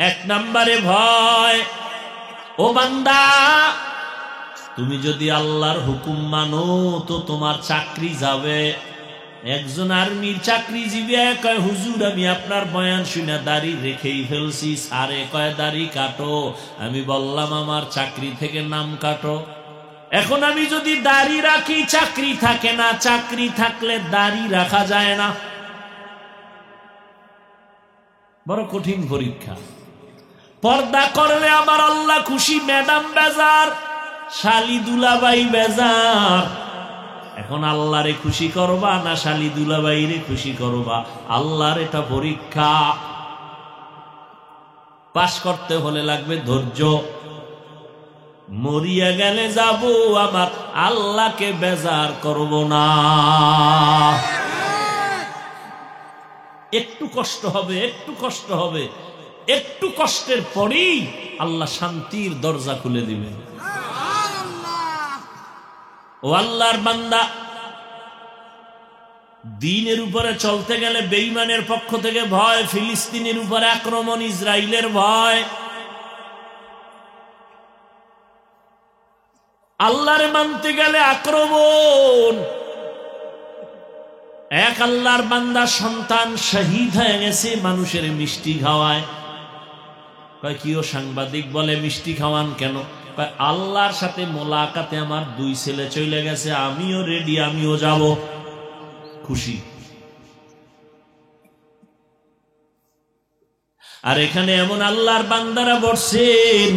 এক নম্বরে ভয়, ও বান্দা তুমি যদি আল্লাহর হুকুম মানো তো তোমার চাকরি যাবে। একজন আর্মির চাকরিজীবী কয়, হুজুর আমি আপনার বয়ান শুনে দাড়ি রেখেই ফেলছি। সারে কয় দাড়ি কাটো। আমি বললাম আমার চাকরি থেকে নাম কাটো। এখন আমি যদি দাড়ি রাখি চাকরি থাকে না, চাকরি থাকলে দাড়ি রাখা যায় না। বড় কঠিন পরীক্ষা। পর্দা করলে আমার আল্লাহ খুশি, ম্যাডাম বেজার, শালি দুলাবাই বেজার। এখন আল্লাহরে খুশি করবা না শালি দুলাবাইরে খুশি করবা? আল্লাহর এটা পরীক্ষা। পাশ করতে হলে লাগবে ধৈর্য। মরিয়া গেলে যাব, আমার আল্লাহকে বেজার করব না। একটু কষ্ট হবে, একটু কষ্ট হবে, একটু কষ্টের পরেই আল্লাহ শান্তির দরজা খুলে দিবেন। ও আল্লাহর বান্দা, দ্বীনের উপরে চলতে গেলে বেঈমানের পক্ষ থেকে ভয়, ফিলিস্তিনের উপরে আক্রমণ, ইসরায়েলের ভয়। আল্লাহরে মানতে গেলে আক্রমণ। এক আল্লাহর বান্দা সন্তান শহীদ হয়ে গেছে, মানুষের মিষ্টি খাওয়ায়। কয় কি ও সাংবাদিক, বলে মিষ্টি খাওয়ান কেন? কয় আল্লাহর সাথে মোলাকাতে আমার 2 ছেলে চলে গেছে, আমিও রেডি, আমিও যাব। খুশি। আর এখানে এমন আল্লাহর বান্দারা বসছেন,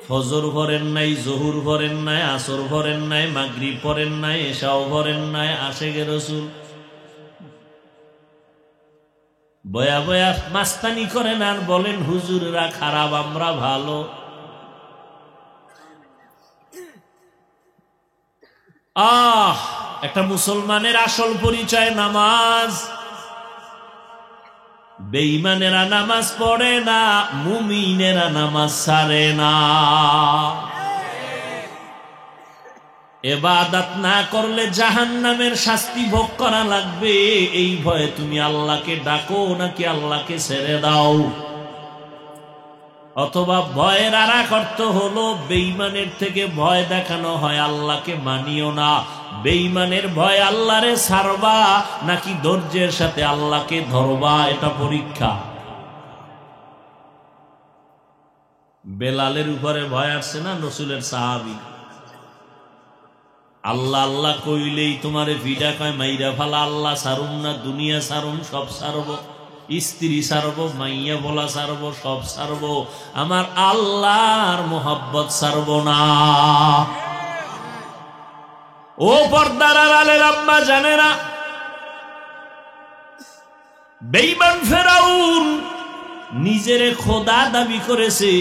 ফজর পড়েন নাই, জোহর পড়েন নাই, আসর পড়েন নাই, মাগরিব পড়েন নাই, এশাও পড়েন নাই, আশেকে রাসূল বয়া বয়া মাস্তানি করেন আর বলেন হুজুররা খারাপ, আমরা ভালো। একটা মুসলমানের আসল পরিচয় নামাজ। বেঈমানেরা নামাজ পড়ে না, মুমিনেরা নামাজ ছাড়ে না। ইবাদত না করলে জাহান্নামের শাস্তি ভোগ করা লাগবে, এই ভয়ে তুমি আল্লাহকে ডাকো নাকি আল্লাহকে ছেড়ে দাও? অথবা ভয়ের আরেক অর্থ হলো বেঈমানের থেকে ভয় দেখানো হয় আল্লাহকে মানিও না। বেঈমানের ভয় আল্লাহরে ছাড়বা নাকি ধৈর্যের সাথে আল্লাহকে ধরবা, এটা পরীক্ষা। বেলালের উপরে ভয় আসছে না, রাসূলের সাহাবী। আল্লাহ আল্লাহ কইলেই তোমারে ভিডা কয় মাইরা ফালা, আল্লাহ ছাড়ুম না, দুনিয়া ছাড়ুম, সব ছাড়ব, স্ত্রী ছাড়ব, মাইয়া বলা ছাড়ব, সব ছাড়ব, আমার আল্লাহর মোহাব্বত ছাড়ব না। ও পর্দার আড়ালের আম্মা জানে না, বেঈমান ফেরাউন নিজেরে খোদা দাবি করেছে,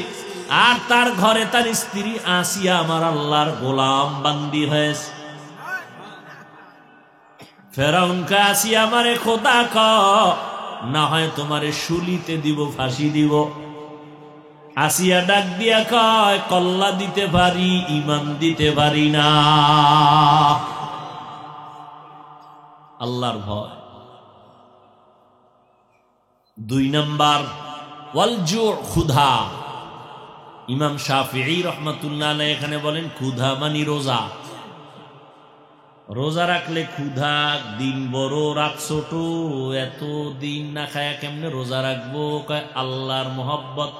আর তার ঘরে তার স্ত্রী আসিয়া আমার আল্লাহর গোলাম বান্দি হয়েছে। ফেরাউনকে আসিয়া আমারে খোদা ক, না হয় তোমারে শুলিতে দিব, ফাঁসি দিব। আসিয়া ডাক দিয়া কয় কল্লা দিতে পারি, ইমান দিতে পারি না। আল্লাহর ভয়। 2 নাম্বার ওয়াল জু, ক্ষুধা। ইমাম শাফিঈ রাহমাতুল্লাহ আলাইহি এখানে বলেন ক্ষুধা মানে রোজা। রোজা রাখলে ক্ষুধা, দিন বড় রাত ছোট, এত দিন না খায়া কেমনে রোজা রাখবো? কয় আল্লাহর মোহাব্বত।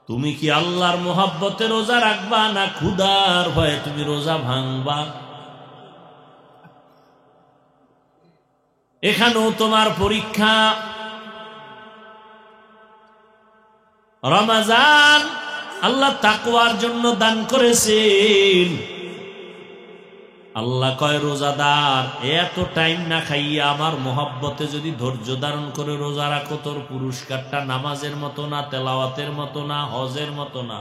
তুমি কি আল্লাহর মোহাব্বতে রোজা রাখবা না ক্ষুধার ভয়ে তুমি রোজা ভাঙবা? এখানেও তোমার পরীক্ষা। রমজান আল্লাহ তাকওয়ার জন্য দান করেছেন। আল্লাহ কয় রোজাদার এত টাইম না খাইয়া আমার মোহাব্বতে যদি ধৈর্য ধারণ করে রোজা রাখো, তোর পুরস্কারটা নামাজের মতো না, তেলাওয়াতের মতো না, হজের মতো না।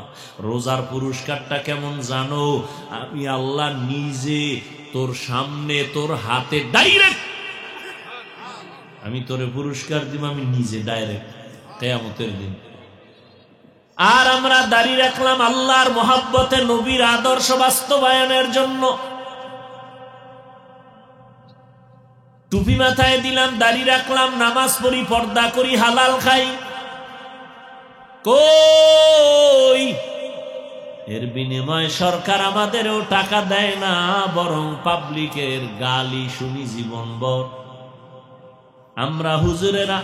রোজার পুরস্কারটা কেমন জানো? আমি আল্লাহ নিজে তোর সামনে, তোর হাতে ডাইরেক্ট আমি তোরে পুরস্কার দিব, আমি নিজে ডাইরেক্ট কিয়ামতের দিন। আর আমরা দাঁড়ি রাখলাম আল্লাহর মোহাব্বতে, নবীর আদর্শ বাস্তবায়নের জন্য। টুপি মাথায় দিলাম, দাড়ি রাখলাম, নামাজ পড়ি, পর্দা করি, হালাল খাই। কই এর বিনিময়ে সরকার আমাদেরও টাকা দেয় না, বরং পাবলিকের গালি শুনি জীবনভর। আমরা হুজুরেরা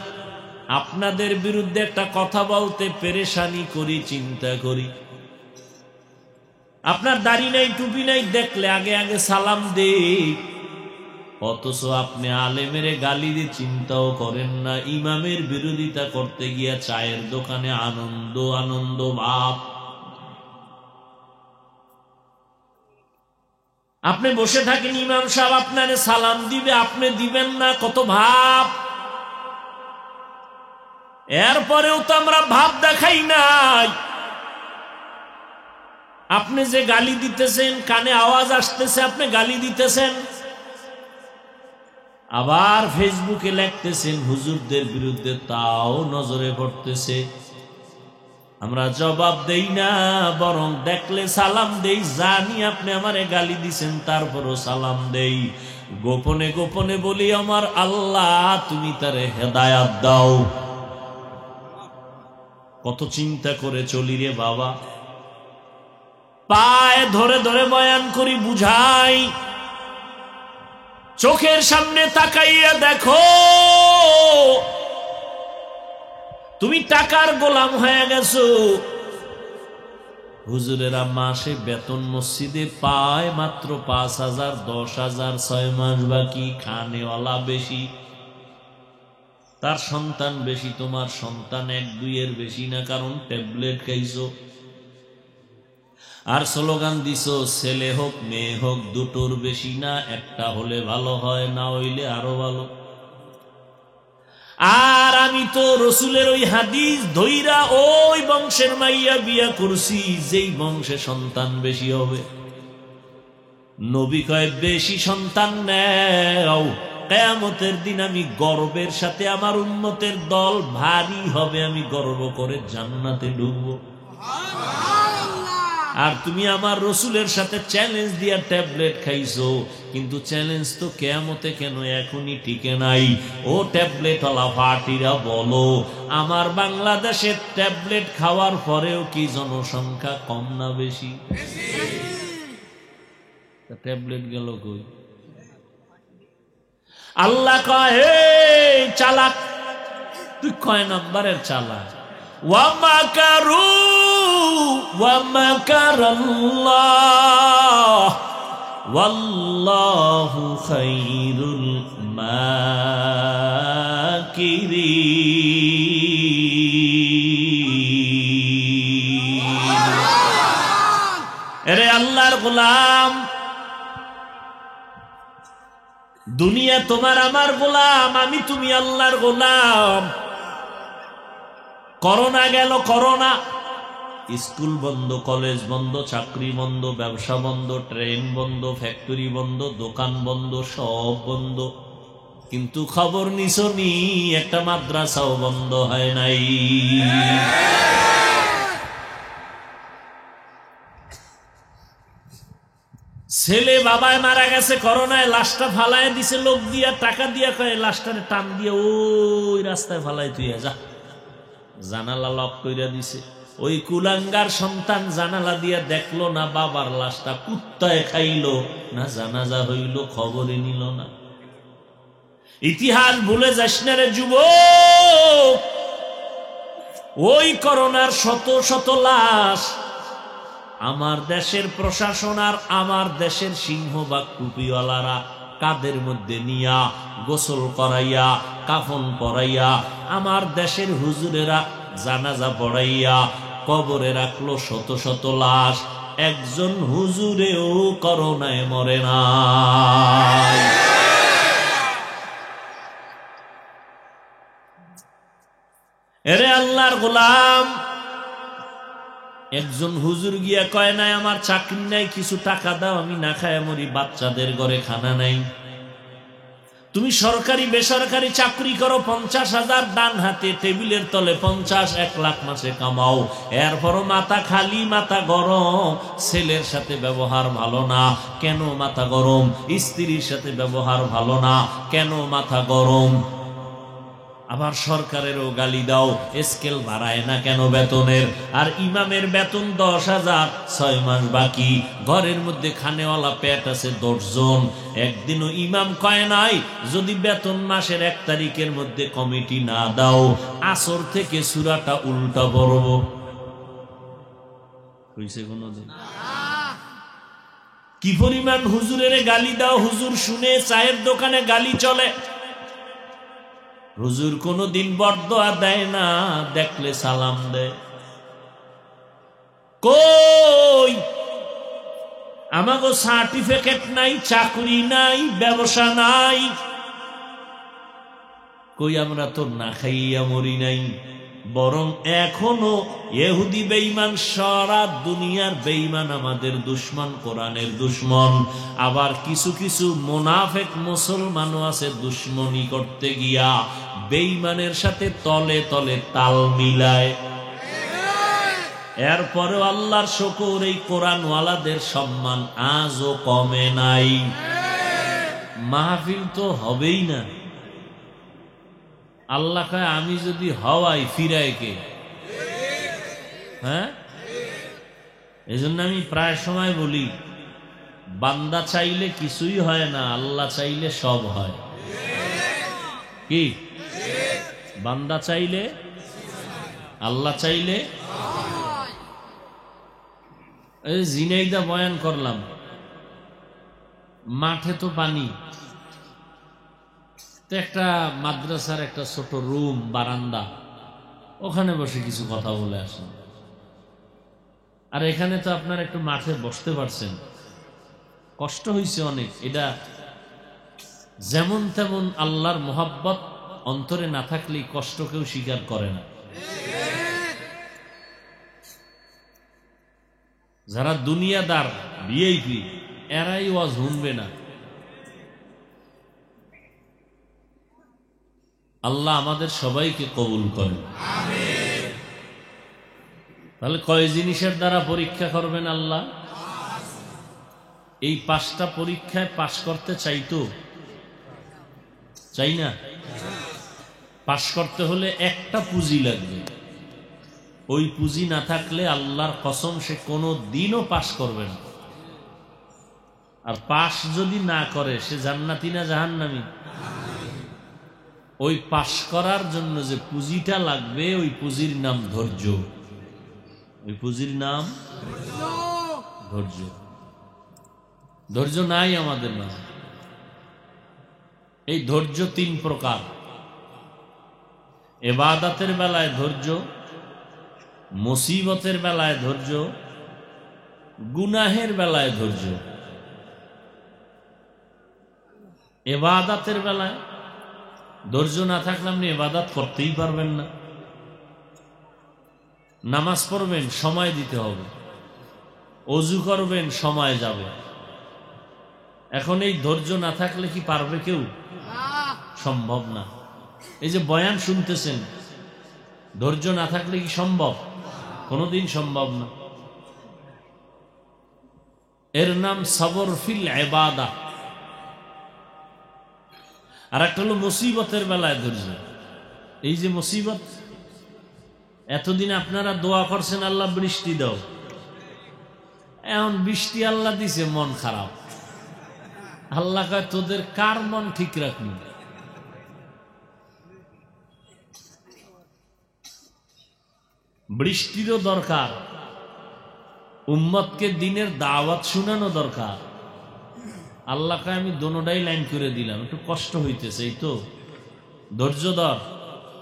আপনাদের বিরুদ্ধে একটা কথা বলতে পেরেশানি করি, চিন্তা করি। আপনার দাড়ি নাই, টুপি নাই, দেখলে আগে আগে সালাম দেই, অথচ আপনি আলেমের গালি দিয়ে চিন্তাও করেন না। ইমামের বিরোধিতা করতে গিয়া চায়ের দোকানে আনন্দ আনন্দ ভাব। আপনি বসে থাকেন, ইমাম সাহেব আপনারে সালাম দিবে, আপনি দিবেন না, কত ভাব। এরপরেও তো আমরা ভাব দেখাই নাই। আপনি যে গালি দিতেছেন, কানে আওয়াজ আসতেছে, আপনি গালি দিতেছেন, আবার ফেসবুকে লিখতেছেন হুজুরদের বিরুদ্ধে, তাও নজরে পড়তেছে। আমরা জবাব দেই না, বরং দেখলে সালাম দেই। জানি আপনি আমারে গালি দিছেন, তারপরও সালাম দেই। গোপনে গোপনে বলি, আমার আল্লাহ তুমি তারে হেদায়াত দাও। কত চিন্তা করে চলি রে বাবা। পায়ে ধরে ধরে বয়ান করি, বুঝাই। চোখের সামনে তাকাইয়া দেখো, তুমি টাকার গোলাম হয়ে গেছো। হুজুরেরা মাসে বেতন মসজিদে পায় মাত্র 5,000, 10,000, 6 মাস বাকি। খানেওয়ালা বেশি, তার সন্তান বেশি, তোমার সন্তান 1-2 এর বেশি না, কারণ ট্যাবলেট খাইছো। আর স্লোগান দিছো, ছেলে হোক মেয়ে হোক দুটোর বেশি না, একটা হলে ভালো হয়, না হইলে আরো ভালো। আর আমি তো রসুলের ওই হাদিস ধইরা ওই বংশের মাইয়া বিয়া করছি, যেই বংশে সন্তান বেশি হবে। নবী কয়, বেশি সন্তান নেও, কিয়ামতের দিন আমি গর্বের সাথে আমার উম্মতের দল ভারী হবে, আমি গর্ব করে জান্নাতে ঢুকবো। আর তুমি আমার রসুলের সাথে চ্যালেঞ্জ দিয়া ট্যাবলেট খাইছো, কিন্তু চ্যালেঞ্জ তো কিয়ামতে কেন এখনই টিকে নাই। ও ট্যাবলেট ওয়ালা পার্টিরা বলো, আমার বাংলাদেশে ট্যাবলেট খাওয়ার পরেও কি জনসংখ্যা কম না বেশি? ট্যাবলেট গেল কই? আল্লাহ কয়, হে চালাক, তুই কয় নাম্বারের চালাক? ওয়ামাকারু ওয়ামাকারাল্লাহ ওয়াল্লাহু খায়রুল মাকিরিন। এরে আল্লাহর গোলাম, দুনিয়া তোমার আমার গোলাম, আমি তুমি আল্লাহর গোলাম। করোনা গেল, করোনা, স্কুল বন্ধ, কলেজ বন্ধ, চাকরি বন্ধ, ব্যবসা বন্ধ, ট্রেন বন্ধ, ফ্যাক্টরি বন্ধ, দোকান বন্ধ, সব বন্ধ। কিন্তু খবর নিছনি, একটা মাদ্রাসাও বন্ধ হয় নাই। ছেলে বাবায় মারা গেছে করোনায়, লাশটা ফালায় দিছে লোক দিয়া, টাকা দিয়া, কয় লাশটারে টান দিয়ে ওই রাস্তায় ফালাই তুই যা। জানালা লক কইরা দিছে। ওই কুলাঙ্গার সন্তান জানালা দিয়া দেখলো না বাবার লাশটা, কুত্তায় খাইলো না, জানাজা হইল, খবরই নিল না। ইতিহাস ভুলে যাস না রে যুবক। ওই করোনার শত শত লাশ আমার দেশের প্রশাসন আর আমার দেশের সিংহবাগ টুপিওয়ালারা কাদের মধ্যে নিয়া গোসল করাইয়া, কাফন পরাইয়া, আমার দেশের হুজুরেরা জানাজা পড়াইয়া কবরে রাখলো শত শত লাশ। একজন হুজুরেও করোনায় মরে নাই। এরে আল্লাহর গোলাম, একজন হুজুর গিয়া কয় নাই আমার চাকরি নাই, কিছু টাকা দাও, আমি না খায় মরি, বাচ্চাদের ঘরে খানা নাই। তুমি সরকারি বেসরকারি চাকরি করো, 50,000 ডান হাতে, টেবিলের তলে 50, 1 লাখ মাসে কামাও, এরপরও মাথা খালি, মাথা গরম। ছেলের সাথে ব্যবহার ভালো না, কেন মাথা গরম? স্ত্রীর সাথে ব্যবহার ভালো না, কেন মাথা গরম? আবার সরকারেরও গালি দাও, স্কেল বাড়ায় না কেন বেতনের? আর ইমামের বেতন 10,000, 6 মাস বাকি, ঘরের মধ্যে খানেওয়ালা পেট আছে 10 জন, একদিনও ইমাম কয় নাই যদি বেতন মাসের 1 তারিখের মধ্যে কমিটি না দাও, আসর থেকে সূরাটা উল্টা পড়ব। কইছে কোনদিন? কি পরিমাণ হুজুরের গালি দাও, হুজুর শুনে চায়ের দোকানে গালি চলে। হুজুর কোনদিন বরদোয়া দেয় না, দেখলে সালাম দেয়। কই আমাগো সার্টিফিকেট নাই, চাকরি নাই, ব্যবসা নাই, কই আমরা তো না খাইয়া মরি নাই। বরং এখনো ইহুদি বেঈমান, সারা দুনিয়ার বেঈমান আমাদের দুশমন, কোরআনের দুশমন। আবার কিছু কিছু মুনাফিক মুসলমানও আছে, দুশমনি করতে গিয়া বেঈমানের সাথে তলে তলে তাল মিলায়। এরপরেও আল্লাহর শুকর, এই কোরআনওয়ালাদের সম্মান আজও কমে নাই। মাহফিল তো হবেই না। আল্লাহ কয় আমি যদি হওয়াই ফিরায় কে? হ্যাঁ, এই জন্য আমি প্রায় সময় বলি, বান্দা চাইলে কিছুই হয় না, আল্লাহ চাইলে সব হয়। কি? বান্দা চাইলে, আল্লাহ চাইলে। এই জিনাইদা বয়ান করলাম, মাঠে তো পানি, তো একটা মাদ্রাসার একটা ছোট রুম, বারান্দা, ওখানে বসে কিছু কথা বলে আসেন। আর এখানে তো আপনার একটু মাঠে বসতে পারছেন, কষ্ট হয়েছে অনেক। এটা যেমন তেমন আল্লাহর মোহাব্বত অন্তরে না থাকলে কষ্ট কেউ স্বীকার করে না। যারা দুনিয়াদার ভিআইপি, এরাই ওয়াজ শুনবে না। আল্লাহ আমাদের সবাইকে কবুল করেন। তাহলে কয় জিনিসের দ্বারা পরীক্ষা করবেন আল্লাহ? এই 5টা পরীক্ষায় পাশ করতে চাইতো, চাই না? পাশ করতে হলে একটা পুঁজি লাগবে। ওই পুঁজি না থাকলে আল্লাহর কসম সে কোনো দিনও পাশ করবে না। আর পাশ যদি না করে সে জান্নাতি না জাহান্নামী? ওই পাশ করার জন্য যে পুঁজিটা লাগবে, ওই পুঁজির নাম ধৈর্য। ওই পুঁজির নাম ধৈর্য। ধৈর্য নাই আমাদের না। এই ধৈর্য 3 প্রকার। ইবাদতের বেলায় ধৈর্য, মুসিবতের বেলায় ধৈর্য, গুনাহের বেলায় ধৈর্য। ইবাদতের বেলায় ধৈর্য না থাকলে আপনি ইবাদত করতেই পারবেন না। নামাজ পড়বেন, সময় দিতে হবে। ওযু করবেন, সময় যাবে। এখন এই ধৈর্য না থাকলে কি পারবে কেউ? সম্ভব না। এই যে বয়ান শুনতেছেন, ধৈর্য না থাকলে কি সম্ভব? কোনোদিন সম্ভব না। এর নাম সবর ফিল ইবাদা। আর একটা হলো মুসিবতের বেলায় ধৈর্য। এই যে মুসিবত, এতদিন আপনারা দোয়া করছেন আল্লাহ বৃষ্টি দাও, এখন বৃষ্টি আল্লাহ দিছে, মন খারাপ। আল্লাহ কয় তোদের কার মন ঠিক রাখনি? বৃষ্টিরও দরকার, উম্মতকে দিনের দাওয়াত শোনানো দরকার। আল্লাহ কয় আমি দোনোটাই লাইন করে দিলাম, একটু কষ্ট হইতেছে, এই তো ধৈর্য ধর,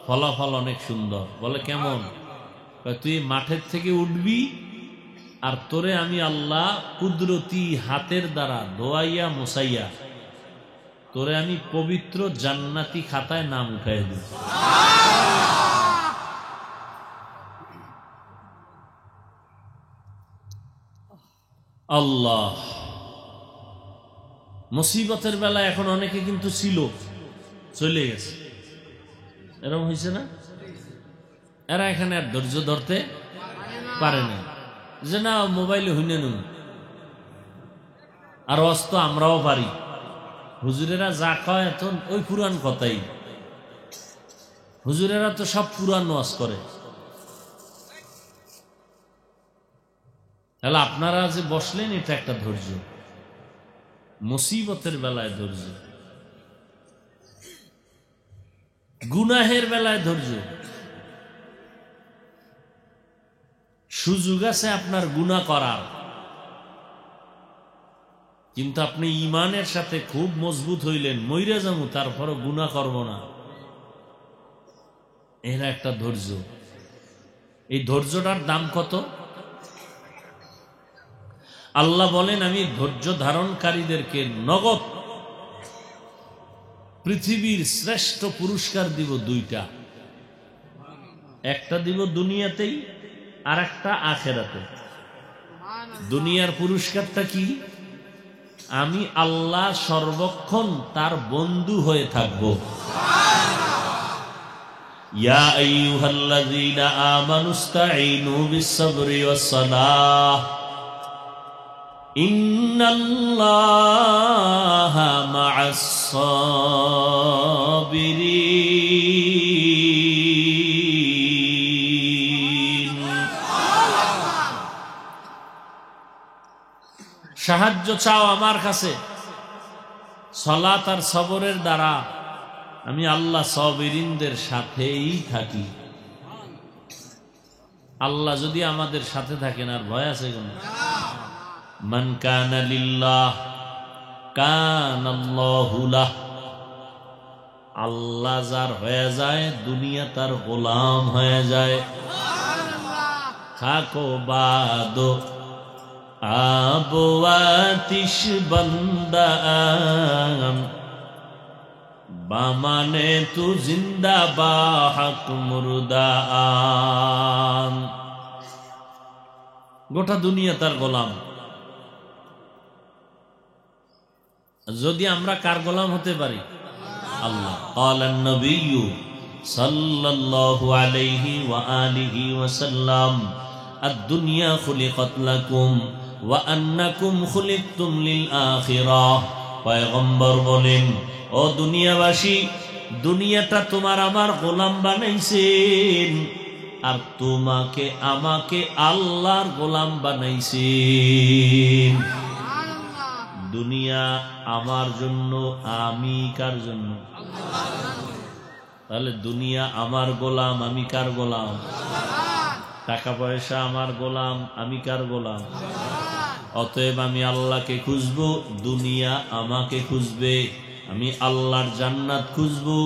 ফলাফল অনেক সুন্দর। বলে কেমন? তুই মাঠের থেকে উঠবি, আর তোরে আমি আল্লাহ কুদরতি হাতের দ্বারা দোয়াইয়া মোসাইয়া তোরে আমি পবিত্র জান্নাতি খাতায় নাম উঠাই দিব। আল্লাহ। মুসিবতের বেলায় এখন অনেকে কিন্তু ছিল, চলে গেছে, এরকম হয়েছে না? এরা এখানে আর ধৈর্য ধরতে পারে না, যে না মোবাইলে হইনে নুন। আর অস্ত আমরাও পারি, হুজুরেরা যা কয় এখন ওই পুরান কথাই। হুজুরেরা তো সব পুরান ওয়াজ করে, তাহলে আপনারা যে বসলেন এটা একটা ধৈর্য, মুসিবতের বেলায় ধৈর্য, গুনাহের বেলায় ধৈর্য। সুযোগ আছে আপনার গুনাহ করার, কিন্তু আপনি ইমানের সাথে খুব মজবুত হইলেন, মইরা যামু তারপরও গুনাহ করব না, এরা একটা ধৈর্য। এই ধৈর্যটার দাম কত? আল্লাহ বলেন আমি ধৈর্য ধারণকারীদেরকে নগদ পৃথিবীর শ্রেষ্ঠ পুরস্কার দিব দুইটা, একটা দিব দুনিয়াতেই আর একটা আখেরাতে। দুনিয়ার পুরস্কারটা কি? আমি আল্লাহ সর্বক্ষণ তার বন্ধু হয়ে থাকব। ইয়া আইয়ুহাল্লাযীনা আমানুস্তাঈনু বিস-সাবরি ওয়াস-সালাহ ইন্নাল্লাহা মা'আস-সাবিরিন। সাহায্য চাও আমার কাছে সালাত আর সবরের দ্বারা, আমি আল্লাহ সাবিরিনদের সাথেই থাকি। আল্লাহ যদি আমাদের সাথে থাকেন আর ভয় আছে কোন? মান কানা লিল্লাহ কানাল্লাহু লাহ। আল্লাহ যার হয়ে যায় দুনিয়া তার গোলাম হয়ে যায়। খাকো বাদো আবো আতিশ বন্দাম বামানে তু জিন্দা বা হক মুরদাম। গোটা দুনিয়া তার গোলাম। যদি আমরা কার গোলাম হতে পারি? আল্লাহ। ক্বালান নবিয়্যু সাল্লাল্লাহু আলাইহি ওয়া আলিহি ওয়াসাল্লাম আদ-দুনিয়া খুলিকাত লাকুম ওয়া আন্নাকুম খুলিকতুম লিল আখিরাহ। পয়গম্বর বলেন, ও দুনিয়াবাসী, দুনিয়াটা তোমার আমার গোলাম বানাইছেন আর তোমাকে আমাকে আল্লাহর গোলাম বানাইছেন। দুনিয়া আমার জন্য, আমি কার জন্য? তাহলে দুনিয়া আমার গোলাম, আমি কার গোলাম? টাকা পয়সা আমার গোলাম, আমি কার গোলাম? অতএব আমি আল্লাহকে খুঁজবো, দুনিয়া আমাকে খুঁজবে। আমি আল্লাহর জান্নাত খুঁজবো,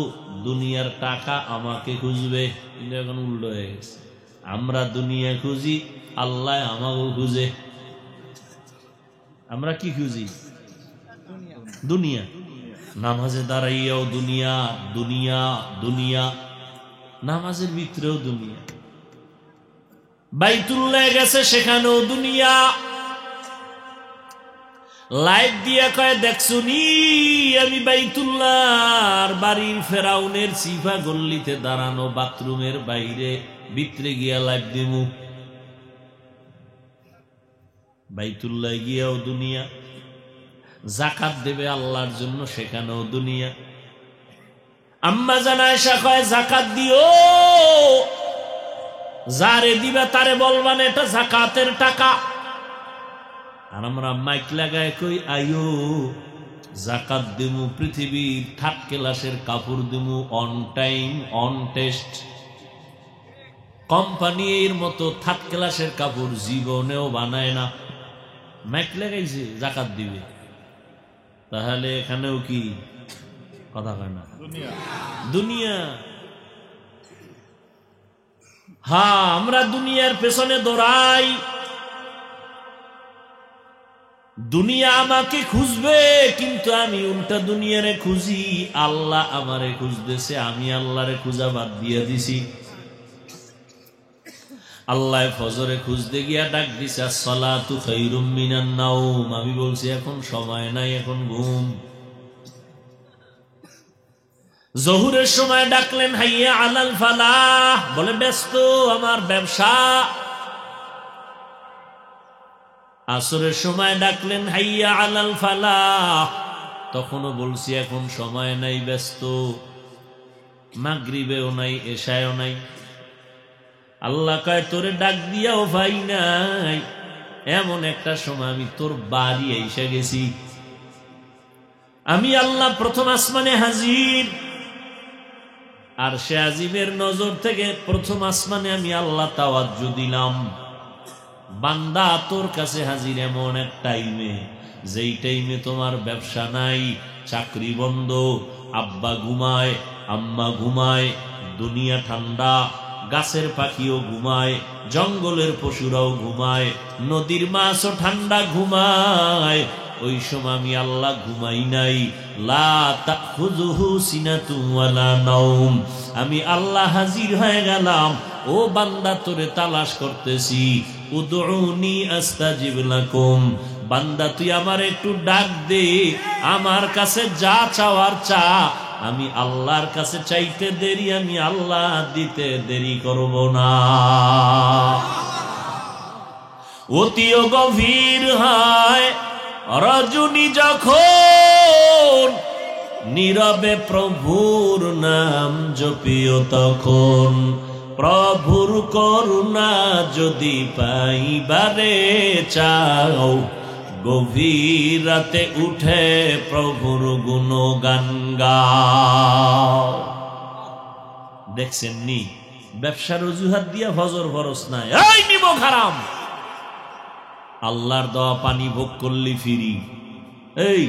দুনিয়ার টাকা আমাকে খুঁজবে। কিন্তু এখন উল্টো হয়ে গেছে, আমরা দুনিয়া খুঁজি, আল্লাহ আমাকে খুঁজে। আমরা কি খুঁজি? দুনিয়া। নামাজে দাঁড়াইয়াও দুনিয়া, দুনিয়া, দুনিয়া। নামাজের ভিতরেও দুনিয়া। বাইতুল্লাহ গেছে, সেখানেও দুনিয়া। লাইট দিয়া কয়, দেখছুনি আমি বাইতুল্লাহর বাড়ির ফেরাউনের সিফা গল্লিতে দাঁড়ানো, বাথরুমের বাইরে ভিতরে গিয়া লাইট দিমু। বাইতুল্লাহ গিয়াও দুনিয়া। যাকাত দেবে আল্লাহর জন্য, সেখানেও দুনিয়া। আম্মা জান আয়েশা কয়, যাকাত দিও, যারে দিবা তারে বলবান এটা যাকাতের টাকা। আর আমরা মাইক লাগায় কই, আইও যাকাত দিমু, পৃথিবীর থার্ড ক্লাসের কাপড় দিমু, অন টাইম, অন টেস্ট। কোম্পানির মতো থার্ড ক্লাসের কাপড় জীবনেও বানায় না। মাইক লাগাইছে যাকাত দিবে, তাহলে এখানেও কি কথা কয় না? দুনিয়া। হ্যাঁ, আমরা দুনিয়ার পেছনে দৌড়াই। দুনিয়া আমাকে খুঁজবে, কিন্তু আমি উল্টা দুনিয়ারে খুঁজি। আল্লাহ আমারে খুঁজতেছে, আমি আল্লাহরে খুঁজা বাদ দিয়ে দিছি। আল্লাহ ফজরে খুঁজতে গিয়া ডাক দিছে, আসসালাতু খায়রুম মিনান নাওম। আমি বলছি এখন সময় নাই, এখন ঘুম। জহুরের সময় ডাকলেন, হাইয়া আলাল ফালাহ, বলে ব্যস্ত, আমার ব্যবসা। আসরের সময় ডাকলেন, হাইয়া আলাল ফালাহ, তখনও বলছি এখন সময় নাই, ব্যস্ত। মাগরিবেও নাই, এশায়ও নাই। আল্লাহ কয় তোরে ডাক দিয়াও ভাই নাই, এমন একটা সময় আমি তোর বাড়ি এসে গেছি। আমি আল্লাহ প্রথম আসমানে হাজির, আর সে আজিমের নজর থেকে প্রথম আসমানে আমি আল্লাহ তাওয়াজ্জু দিলাম, বান্দা তোর কাছে হাজির এমন এক টাইমে, যেই টাইমে তোমার ব্যবসা নাই, চাকরি বন্ধ, আব্বা ঘুমায়, আম্মা ঘুমায়, দুনিয়া ঠান্ডা, গাছের পাখিও ঘুমায়, জঙ্গলের পশুরাও ঘুমায়, নদীর মাছও ঠান্ডা ঘুমায়। ওই সময় আমি আল্লাহ ঘুমাই নাই। লা তাখুযুহু সিনাতুন ওয়ালা নাওম। আমি আল্লাহ হাজির হয়ে গেলাম। ও বান্দা তোরে তালাশ করতেছি। উদউনি আস্তাজিব লাকুম। বান্দা তুই আমার একটু ডাক দে, আমার কাছে যা চাওয়ার চা। আমি আল্লাহর কাছে চাইতে দেরি, আমি আল্লাহ দিতে দেরি করব না। অতিও গভীর হয় রজনী যখন, নীরবে প্রভুর নাম জপিও তখন। প্রভুর করুণা যদি পাইবারে চাও, গভীর রাতে উঠে প্রভুর গুণগান গাও। দেখছেন নি, ব্যবসার অজুহাত দিয়া ফজর ফরজ নাই, এই নিব হারাম। আল্লাহর দেওয়া পানি ভোগ করলি ফিরি। এই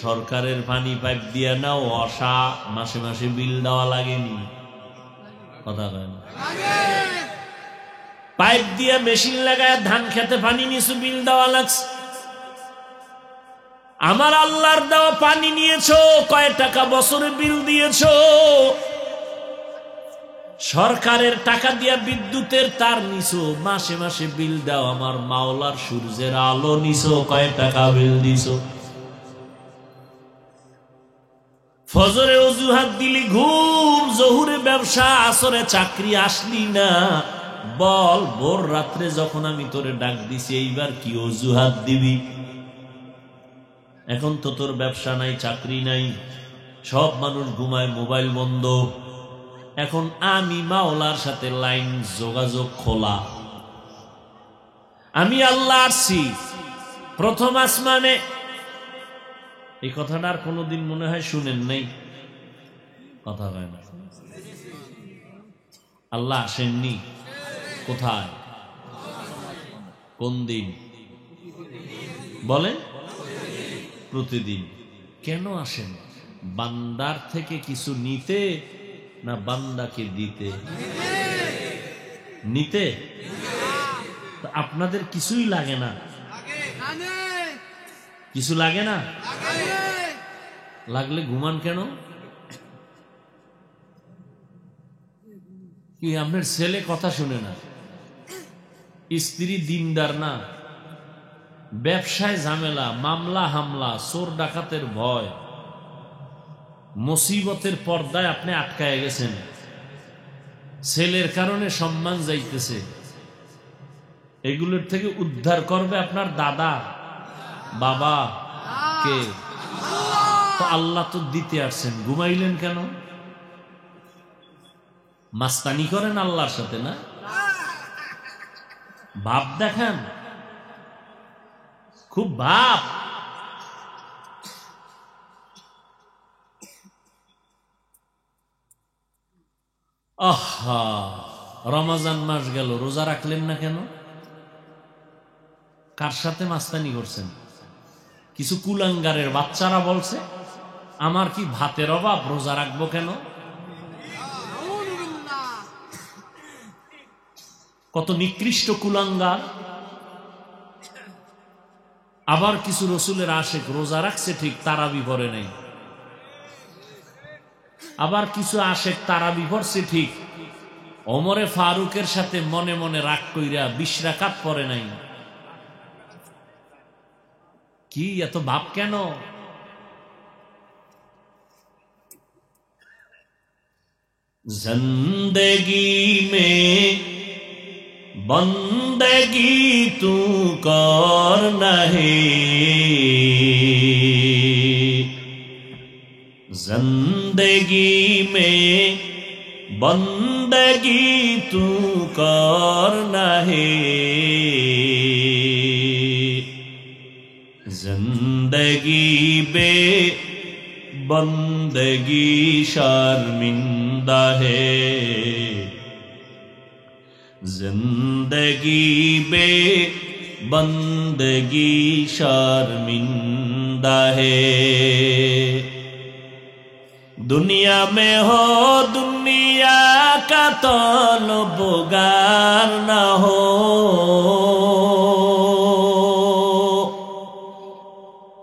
সরকারের পানি পাইপ দিয়া নাও, অসা মাসে মাসে বিল দেওয়া লাগেনি? কথা কয় না? পাইপ দিয়া মেশিন লাগায় ধান খেতে পানি নিছু, বিল দেওয়া লাগছে। আমার আল্লাহর দেওয়া পানি নিয়েছো, কয় টাকা বছরে বিল দিয়েছো? সরকারের টাকা দিয়া বিদ্যুতের তার নিছো, মাসে মাসে বিল দাও। আমার মাওলার সূর্যের আলো নিছো, কয় টাকা বিল দিছো? ফজরে অজুহাত দিলি ঘুম, জহুরে ব্যবসা, আসরে চাকরি, আসলি না। বল ভোর রাত্রে যখন আমি তোরে ডাক দিছি, এইবার কি অজুহাত দিবি? এখন তো তোর ব্যবসা নাই, চাকরি নাই, সব মানুষ ঘুমায়, মোবাইল বন্ধ। এখন আমি মাওলার সাথে লাইন যোগাযোগ খোলা। আমি আল্লাহ আসছি প্রথম আসমানে। এই কথাটা আর কোনোদিন মনে হয় শুনেন নাই? কথা হয় না। আল্লাহ আসেননি? কোথায়? কোন দিন বলেন? প্রতিদিন। কেন আসেন? বান্দার থেকে কিছু নিতে না বান্দাকে দিতে? নিতে। আপনাদের কিছুই লাগে না? কিছু লাগে না? লাগলে ঘুমান কেন? কি আপনার ছেলে কথা শুনে না? স্ত্রী দিনদার না? ব্যবসায় ঝামেলা, মামলা হামলা, চোর ডাকাতের ভয়, মুসিবতের পর্দায় আপনি আটকায় গেছেন। ছেলের কারণে সম্মান যাইতেছে। এগুলোর থেকে উদ্ধার করবে আপনার দাদা, বাবা, কে? তো আল্লাহ তো দিতে আসছেন, ঘুমাইলেন কেন? মাস্তানি করেন আল্লাহর সাথে না? ভাব দেখান, খুব ভাব। আহা, রমজান মাস গেল, রোজা রাখলেন না কেন? কার সাথে মাস্তানি করছেন? কিছু কুলাঙ্গারের বাচ্চারা বলছে আমার কি ভাতের অভাব, রোজা রাখবো কেন? কত নিকৃষ্ট কুলাঙ্গার। আবার কিছু রসুলের আশেক রোজা রাখছে ঠিক, তারাবি পড়ে নাই। আবার কিছু আশেক তারাবি পড়ছে ঠিক, ওমরে ফারুকের সাথে মনে মনে রাগ কইরা 20 রাকাত পড়ে নাই। কি এত ভাব কেন? जिंदगी में बंदगी तू कर नहीं, जिंदगी में बंदगी तू करना है, जिंदगी बे बंदगी शर्मिंदा है, जिंदगी बे बंदगी शर्मिंदा है। दुनिया में हो दुनिया का तलबगार न हो,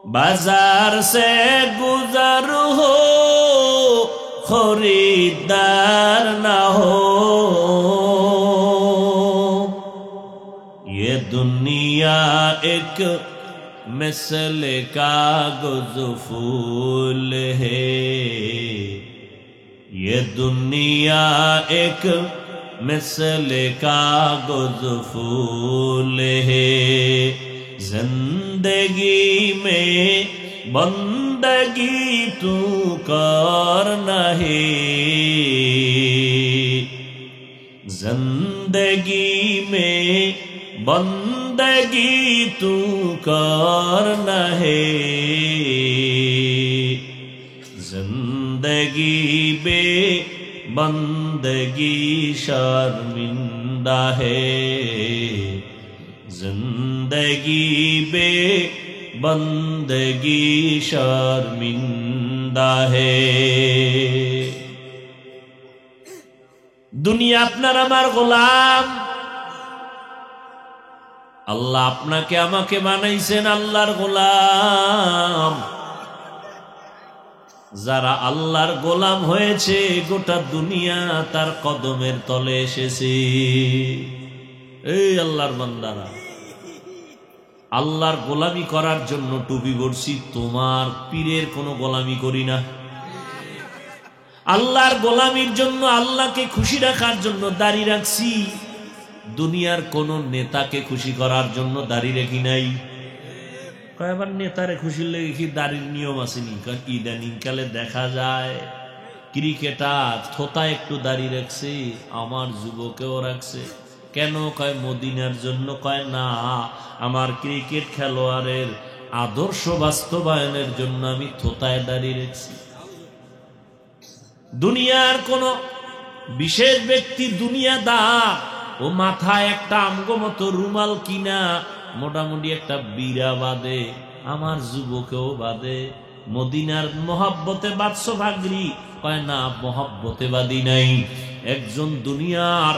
बाजार से गुजर हो खरीदार न हो। ये दुनिया एक मिसल कागज फूल है, ये दुनिया एक मिसल कागज फूल है, जिंदगी में बंदगी तू करना है, जिंदगी में बंदगी तू करना है, जिंदगी बे बंदगी शर्मिंदा है, जिंदगी बे बंदगी शर्मिंदा है। दुनिया আপনার আমার গোলাম, আল্লাহ আপনাকে আমাকে বানাইছেন আল্লাহর গোলাম। যারা আল্লাহর গোলাম হয়েছে গোটা দুনিয়া তার কদমের তলে এসেছে। এই আল্লাহর বান্দারা, আল্লাহর গোলামি করার জন্য টুপি পরছি, তোমার পীরের কোনো গোলামি করি না। আল্লাহর গোলামির জন্য, আল্লাহকে খুশি রাখার জন্য দাড়ি রাখছি, দুনিয়ার কোন নেতাকে খুশি করার জন্য দাড়ি রেখি নাই। কয়েকবার নেতারে খুশি লেগে কি দাড়ির নিয়ম আসেনি? ইদানিং কালে দেখা যায় ক্রিকেটার থোতা একটু দাড়ি রাখছে, আমার যুবকেও রাখছে। কেন? কয় মদিনার জন্য। কয় না, আমার ক্রিকেট খেলোয়াড়ের আদর্শ বাস্তবায়নের জন্য আমি থোতায় দাড়ি রেখেছি। দুনিয়ার কোন বিশেষ ব্যক্তি দুনিয়াদার, ও মাথায় একটা আমগো মতো রুমাল কিনা মোটামুটি একটা বিড়া বাঁধে, আমার যুবকেও বাঁধে। মদিনার মহাব্বতে বাদশো ভাগরি? কয় না, মহাব্বতে বাদী নাই। একজন দুনিয়ার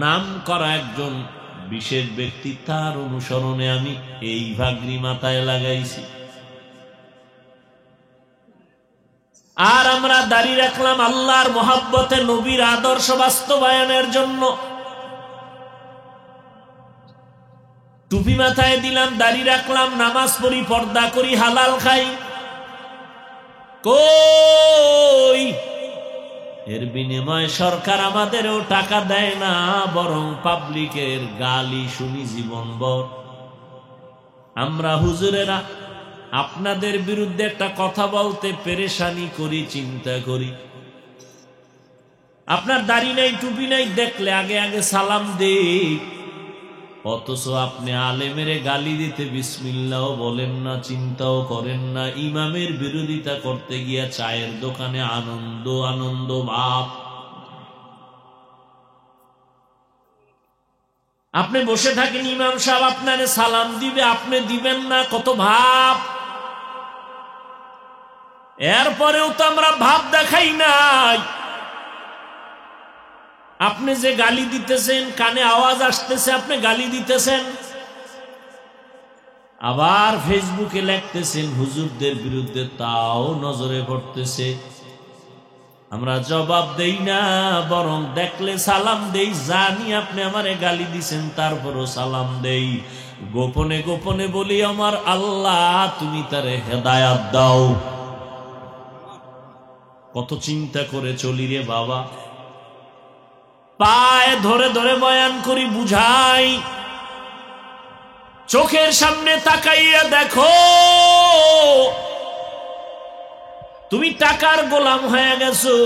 নাম করা একজন বিশেষ ব্যক্তি, তার অনুসরণে আমি এই ভাগরি মাথায় লাগাইছি। আর আমরা দাঁড়িয়ে রাখলাম আল্লাহর মহাব্বতে, নবীর আদর্শ বাস্তবায়নের জন্য। টুপি মাথায় দিলাম, দাঁড়িয়ে রাখলাম, নামাজ পড়ি, পর্দা করি, হালাল খাই। কই এর বিনিময়ে সরকার আমাদেরও টাকা দেয় না, বরং পাবলিকের গালি শুনি জীবনভর। আমরা হুজুরেরা আপনাদের বিরুদ্ধে একটা কথা বলতে পেরেশানি করি, চিন্তা করি। আপনার দাড়ি নাই, টুপি নাই, দেখলে আগে আগে সালাম দেই, অথচ আপনি আলেমের গালি দিতে বিসমিল্লাহও বলেন না, চিন্তাও করেন না। ইমামের বিরোধিতা করতে গিয়া চায়ের দোকানে আনন্দ আনন্দ ভাব। আপনি বসে থাকেন, ইমাম সাহেব আপনারে সালাম দিবে, আপনি দিবেন না, কত ভাব। এরপরেও তো আমরা ভাব দেখাই নাই। আপনি যে গালি দিতেছেন, কানে আওয়াজ আসতেছে, আপনি গালি দিতেছেন, আবার ফেসবুকে লিখতেছেন হুজুরদের বিরুদ্ধে, তাও নজরে পড়তেছে। আমরা জবাব দেই না, বরং দেখলে সালাম দেই। জানি আপনি আমারে গালি দিছেন, তারপরও সালাম দেই। গোপনে গোপনে বলি, আমার আল্লাহ তুমি তারে হেদায়াত দাও। কত চিন্তা করে চলি রে বাবা। পায়ে ধরে ধরে বয়ান করি, বুঝাই। চোখের সামনে তাকাইয়া দেখো, তুমি টাকার গোলাম হয়ে গেছো।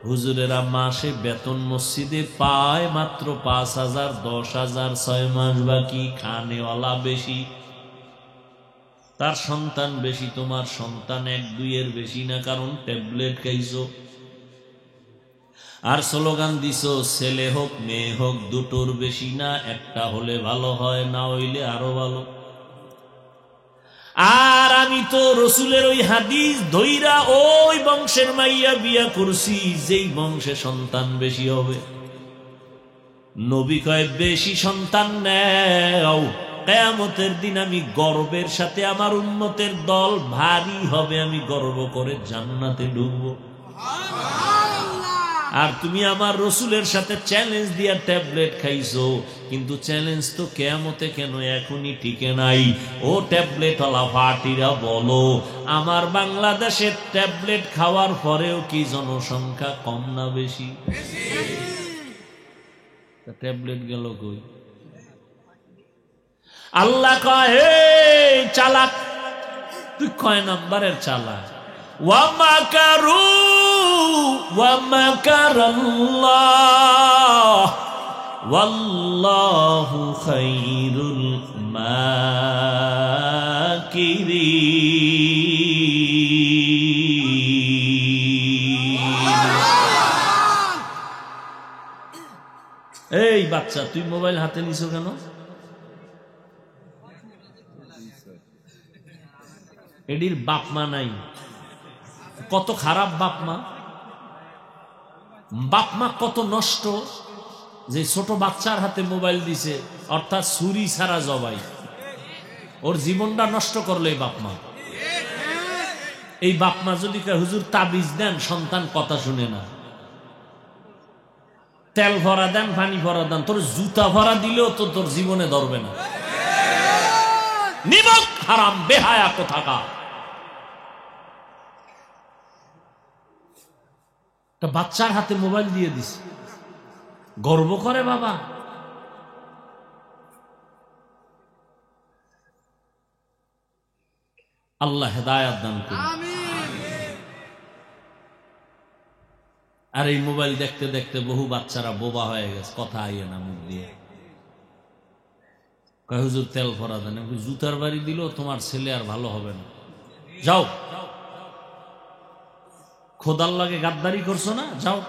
হুজুরেরা মাসে বেতন মসজিদে পায় মাত্র 5,000, 10,000, 6 মাস বাকি, খানেওয়ালা বেশি, তার সন্তান বেশি, তোমার সন্তান 1-2 এর বেশি না, কারণ ট্যাবলেট খাইছো। আর স্লোগান দিছো ছেলে হোক মেয়ে হোক দুটোর বেশি না, একটা হলে ভালো হয়, না হইলে আরো ভালো। আর আমি তো রসুলের ওই হাদিস ধইরা ওই বংশের মাইয়া বিয়া করছি যেই বংশে সন্তান বেশি হবে। নবী কয় বেশি সন্তান নেও, কিয়ামতের দিন আমি গর্বের সাথে আমার উম্মতের দল ভারী হবে, আমি গর্ব করে জান্নাতে ঢুকবো। আর তুমি আমার রসুলের সাথে চ্যালেঞ্জ দিয়া ট্যাবলেট খাইছো, কিন্তু চ্যালেঞ্জ তো কিয়ামতে কেন এখনই টিকে নাই। ও ট্যাবলেটওয়ালা পার্টিরা বলো, আমার বাংলাদেশে ট্যাবলেট খাওয়ার পরেও কি জনসংখ্যা কম না বেশি? ট্যাবলেট গেল কই? আল্লাহ কয় হে চালাক, তুই কয় নাম্বারের চালাক? ওয়ামাকারু ওয়ামাকারাল্লাহ ওয়াল্লাহু খায়রুল মাকিরিন। এই বাচ্চা, তুই মোবাইল হাতে নিছো কেন? এডির বাপ মা নাই? কত খারাপ বাপ মা! বাপ মা কত নষ্ট যে ছোট বাচ্চার হাতে মোবাইল দিছে, অর্থাৎ ছুরি ছাড়া জবাই। ওর জীবনটা নষ্ট করলো এই বাপ মা। এই বাপ মা যদি হুজুর তাবিজ দেন, সন্তান কথা শুনে না। তেল ভরা দেন, পানি ভরা দেন, তোর জুতা ভরা দিলেও তো তোর জীবনে ধরবে না। নিমক হারাম বেহায়া কোথাকার! বাচ্চার হাতে মোবাইল দিয়ে দিছে, গর্ব করে বাবা। আল্লাহ হেদায়েত দান করুন। আর এই মোবাইল দেখতে দেখতে বহু বাচ্চারা বোবা হয়ে গেছে, কথা আইয়ে না মুখ দিয়ে। কয় হুজুর তেল ভরা দেন, জুতার বাড়ি দিল, তোমার ছেলে আর ভালো হবে না, যাও। খোদার লাগে গাদ্দারি করছো না, যাও।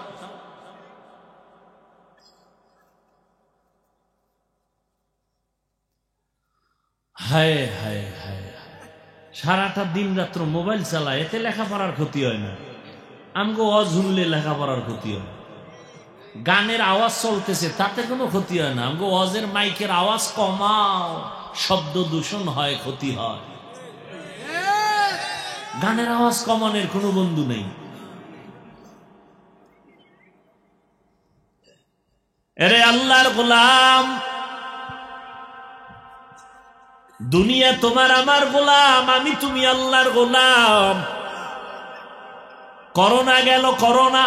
হায় হায় হায়, সারাটা দিন রাত্র মোবাইল চালায়, এতে লেখাপড়ার ক্ষতি হয় না। আমগো ওয়াজ শুনলে লেখাপড়ার ক্ষতি হয়। গানের আওয়াজ চলতেছে, তাতে কোনো ক্ষতি হয় না। আমগো ওয়াজের মাইকের আওয়াজ কমাও, শব্দ দূষণ হয়, ক্ষতি হয়। গানের আওয়াজ কমানোর কোনো বন্ধু নেই। এরে আল্লাহর গোলাম, দুনিয়া তোমার আমার গোলাম, আমি তুমি আল্লাহর গোলাম। করোনা গেল, করোনা,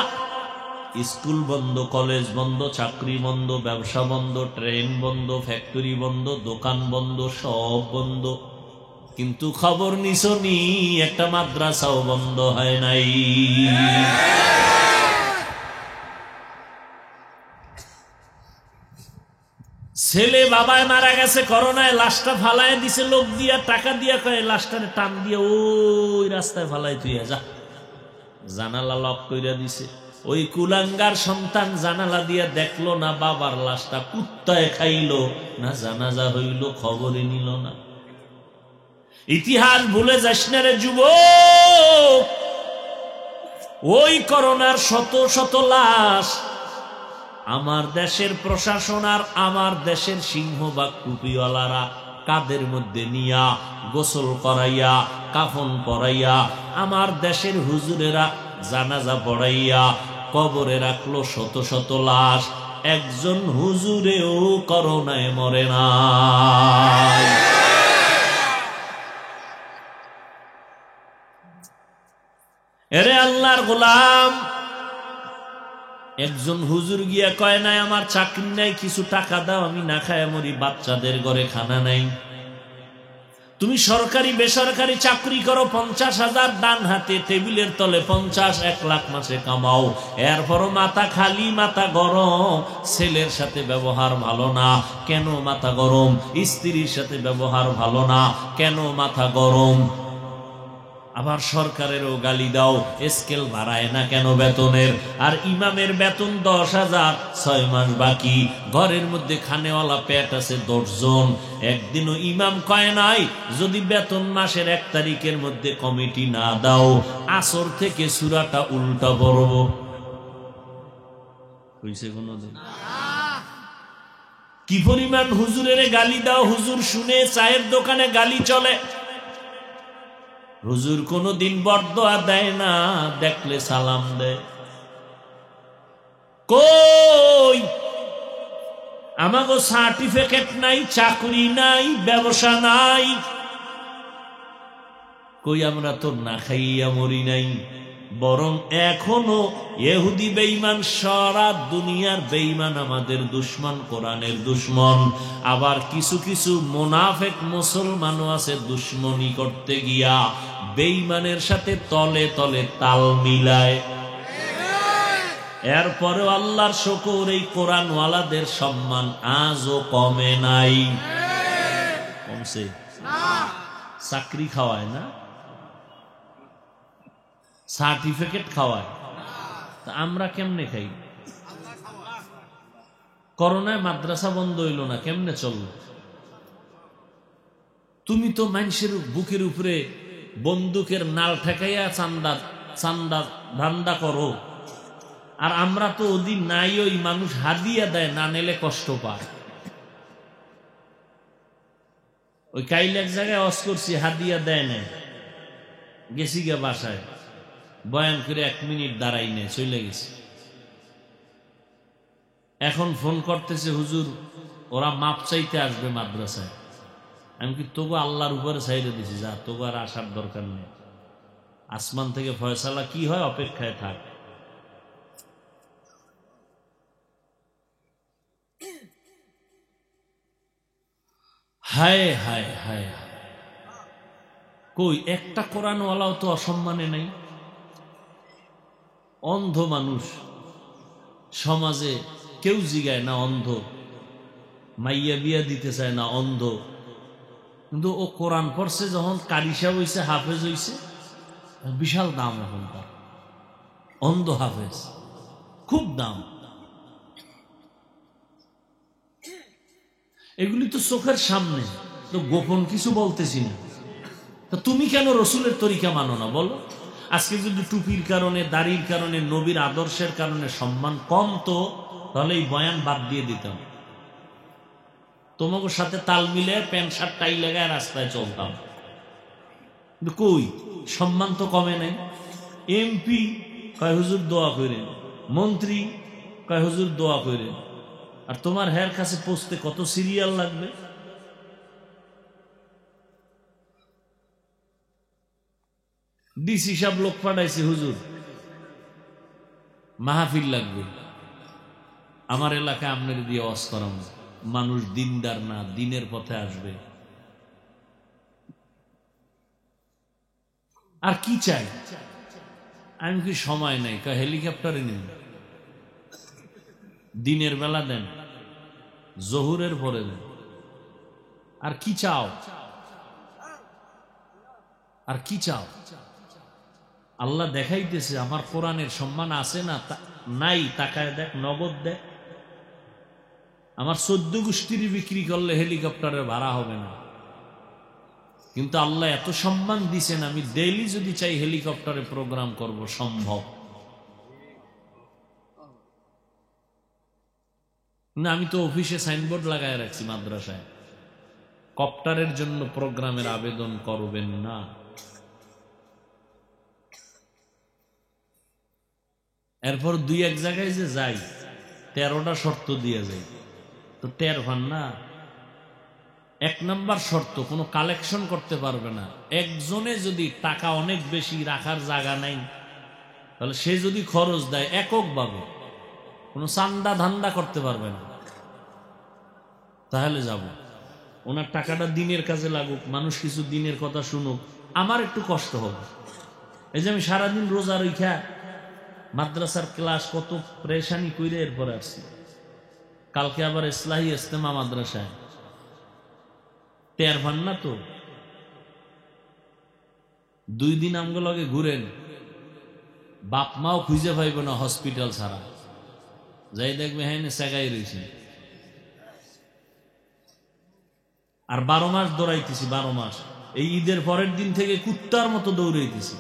স্কুল বন্ধ, কলেজ বন্ধ, চাকরি বন্ধ, ব্যবসা বন্ধ, ট্রেন বন্ধ, ফ্যাক্টরি বন্ধ, দোকান বন্ধ, সব বন্ধ। কিন্তু খবর নিছনি, একটা মাদ্রাসাও বন্ধ হয় নাই। ছেলে বাবায় মারা গেছে করোনায়, লাশটা ফালায় দিছে লোক দিয়া, টাকা দিয়া, কয় লাশটারে টান দিয়ে ওই রাস্তায় ফালাই তুই যা। জানালা লক কইরা দিছে। ওই কুলাঙ্গার সন্তান জানালা দিয়া দেখলো না বাবার লাশটা, কুত্তায় খাইলো না, জানাজা হইল, খবরই নিল না। ইতিহাস ভুলে যাস না রে যুবক। ওই করোনার শত শত লাশ আমার দেশের প্রশাসন আর আমার দেশের সিংহবাগ টুপিওয়ালারা কাদের মধ্যে নিয়া গোসল করাইয়া, কাফন পরাইয়া, আমার দেশের হুজুরেরা জানাজা পড়াইয়া কবরে রাখলো শত শত লাশ। একজন হুজুরেও করোনায় মরে না। এরে আল্লাহর গোলাম, একজন হুজুর গিয়া কয় নাই আমার চাকরি নাই, কিছু টাকা দাও, আমি না খায় মরি, বাচ্চাদের ঘরে খানা নাই। তুমি সরকারি বেসরকারি চাকরি করো, 50,000 ডান হাতে টেবিলের তলে 50-1 লাখ মাসে কামাও, এরপরও মাথা খালি, মাথা গরম। ছেলের সাথে ব্যবহার ভালো না, কেন মাথা গরম? স্ত্রীর সাথে ব্যবহার ভালো না, কেন মাথা গরম? আবার সরকারেরও গালি দাও, স্কেল বাড়ায় না কেন বেতনের? আর ইমামের বেতন 10,000, 6 মাস বাকি, ঘরের মধ্যে খানেওয়ালা পেট আছে 10 জন। একদিনও ইমাম কয় নাই যদি বেতন মাসের 1 তারিখের মধ্যে কমিটি না দাও, আসর থেকে সূরাটা উল্টা পড়ব। হইছে কোনদিন? কি পরিমাণ হুজুরের গালি দাও, হুজুর শুনে চায়ের দোকানে গালি চলে। হুজুর কোনদিন বরদোয়া দেয় না, দেখলে সালাম দেয়। কই আমাগো সার্টিফিকেট নাই, চাকরি নাই, ব্যবসা নাই, কই আমরা তো না খাইয়া মরি নাই। বরং এখনো ইহুদি বেঈমান, সারা দুনিয়ার বেঈমান আমাদের দুশমন, কোরআনের দুশমন। আবার কিছু কিছু মুনাফিক মুসলমানও আছে, দুশমনি করতে গিয়া বেঈমানের সাথে তলে তলে তাল মিলায়। এরপরেও আল্লাহর শুকর, এই কোরআনওয়ালাদের সম্মান আজও কমে নাই। কমছে? চাকরি খাওয়ায় না, সার্টিফিকেট খাওয়ায়, তা আমরা কেমনে খাই? করোনায় মাদ্রাসা বন্ধ হইল না, কেমনে চললো? তুমি তো মানুষের বুকের উপরে বন্দুকের নাল ঠেকাইয়া চান্দা চান্দা ধান্দা করো, আর আমরা তো ওদিন নাই, ওই মানুষ হাদিয়া দেয়, না নিলে কষ্ট পায়। ওই কাইল এক জায়গায় অস করছি, হাদিয়া দেয় না, গেছি গিয়া বাসায়, বয়ান করে 1 মিনিট দাঁড়াই নেই, চলে গেছে। এখন ফোন করতেছে, হুজুর ওরা মাপ চাইতে আসবে মাদ্রাসায়। আমি কি তবু আল্লাহর উপরে চাইতে দিছি, যা তবু আর আসার দরকার নেই, আসমান থেকে ফয়সালা কি হয় অপেক্ষায় থাক। হায় হায় হায়, কই একটা কোরআনওয়ালাও তো অসম্মানে নাই। অন্ধ মানুষ সমাজে কেউ জিগায় না, অন্ধ মাইয়া বিয়া দিতে চায় না, অন্ধ, কিন্তু ও কোরআন পড়ছে, যখন কারি সাহেব হইছে, হাফেজ হইছে, বিশাল দাম এখন তার। অন্ধ হাফেজ, খুব দাম। এগুলি তো চোখের সামনে, তো গোপন কিছু বলতেছি না। তা তুমি কেন রসুলের তরিকা মানো না বলো? আজকে যদি টুপির কারণে, দাড়ির কারণে, নবীর আদর্শের কারণে সম্মান কম, তো তাহলে এই বয়ান বাদ দিয়ে দিতাম, তোমাকে সাথে তাল মিলে প্যান্ট শার্ট টাই লাগায় রাস্তায় চলতাম। কিন্তু কই, সম্মান তো কমে নাই। এমপি কয় হুজুর দোয়া করেন, মন্ত্রী কয় হুজুর দোয়া করেন, আর তোমার হের কাছে পৌঁছতে কত সিরিয়াল লাগবে? ডিসি সাহেব লোক পাঠাইছে, হুজুর মাহফিল লাগবে, আমার এলাকায় আপনার দিয়ে ওয়াজ করাবো, মানুষ দিনদার না, দিনের পথে আসবে। আর কি চাই? আমি কি সময় নাই, হেলিকপ্টারে নিন, দিনের বেলা দেন, জহুরের পরে দেন। আর কি চাও? আর কি চাও? আল্লাহ দেখাইতেছে আমার কোরআনের সম্মান আছে না নাই, তাকায় দেখ, নগদ দেখ। আমার 14 গোষ্ঠীর বিক্রি করলে হেলিকপ্টারের ভাড়া হবে না, কিন্তু আল্লাহ এত সম্মান দিছেন, আমি ডেইলি যদি চাই হেলিকপ্টারে প্রোগ্রাম করব, সম্ভব না। আমি তো অফিসে সাইনবোর্ড লাগায় রাখছি মাদ্রাসায়, কপ্টারের জন্য প্রোগ্রামের আবেদন করবেন না। এরপর 2-1 জায়গায় যে যাই, 13টা শর্ত দিয়ে যাই, তো টের পান না। 1 নাম্বার শর্ত, কোনো কালেকশন করতে পারবে না। একজনে যদি টাকা অনেক বেশি, রাখার জায়গা নাই, তাহলে সে যদি খরচ দেয় এককভাবে, কোনো চান্দা ধান্দা করতে পারবে না, তাহলে যাব। ওনার টাকাটা দিনের কাজে লাগুক, মানুষ কিছু দিনের কথা শুনুক, আমার একটু কষ্ট হবে। এই যে আমি সারাদিন রোজা রেখা মাদ্রাসার ক্লাস কত পরেশানি কইরে এরপরে আসছি। কালকে আবার ইসলাহি ইস্তেমা মাদ্রাসায়, টের ভান না তো। 2 দিন আমগো লগে ঘুরেন, বাপ মাও খুঁজে পাইব না হসপিটাল ছাড়া, যাই দেখবে হ্যাঁ সেগাই রয়েছে। আর 12 মাস দৌড়াইতেছি, 12 মাস। এই ঈদের পরের দিন থেকে কুত্তার মতো দৌড়াইতেছি।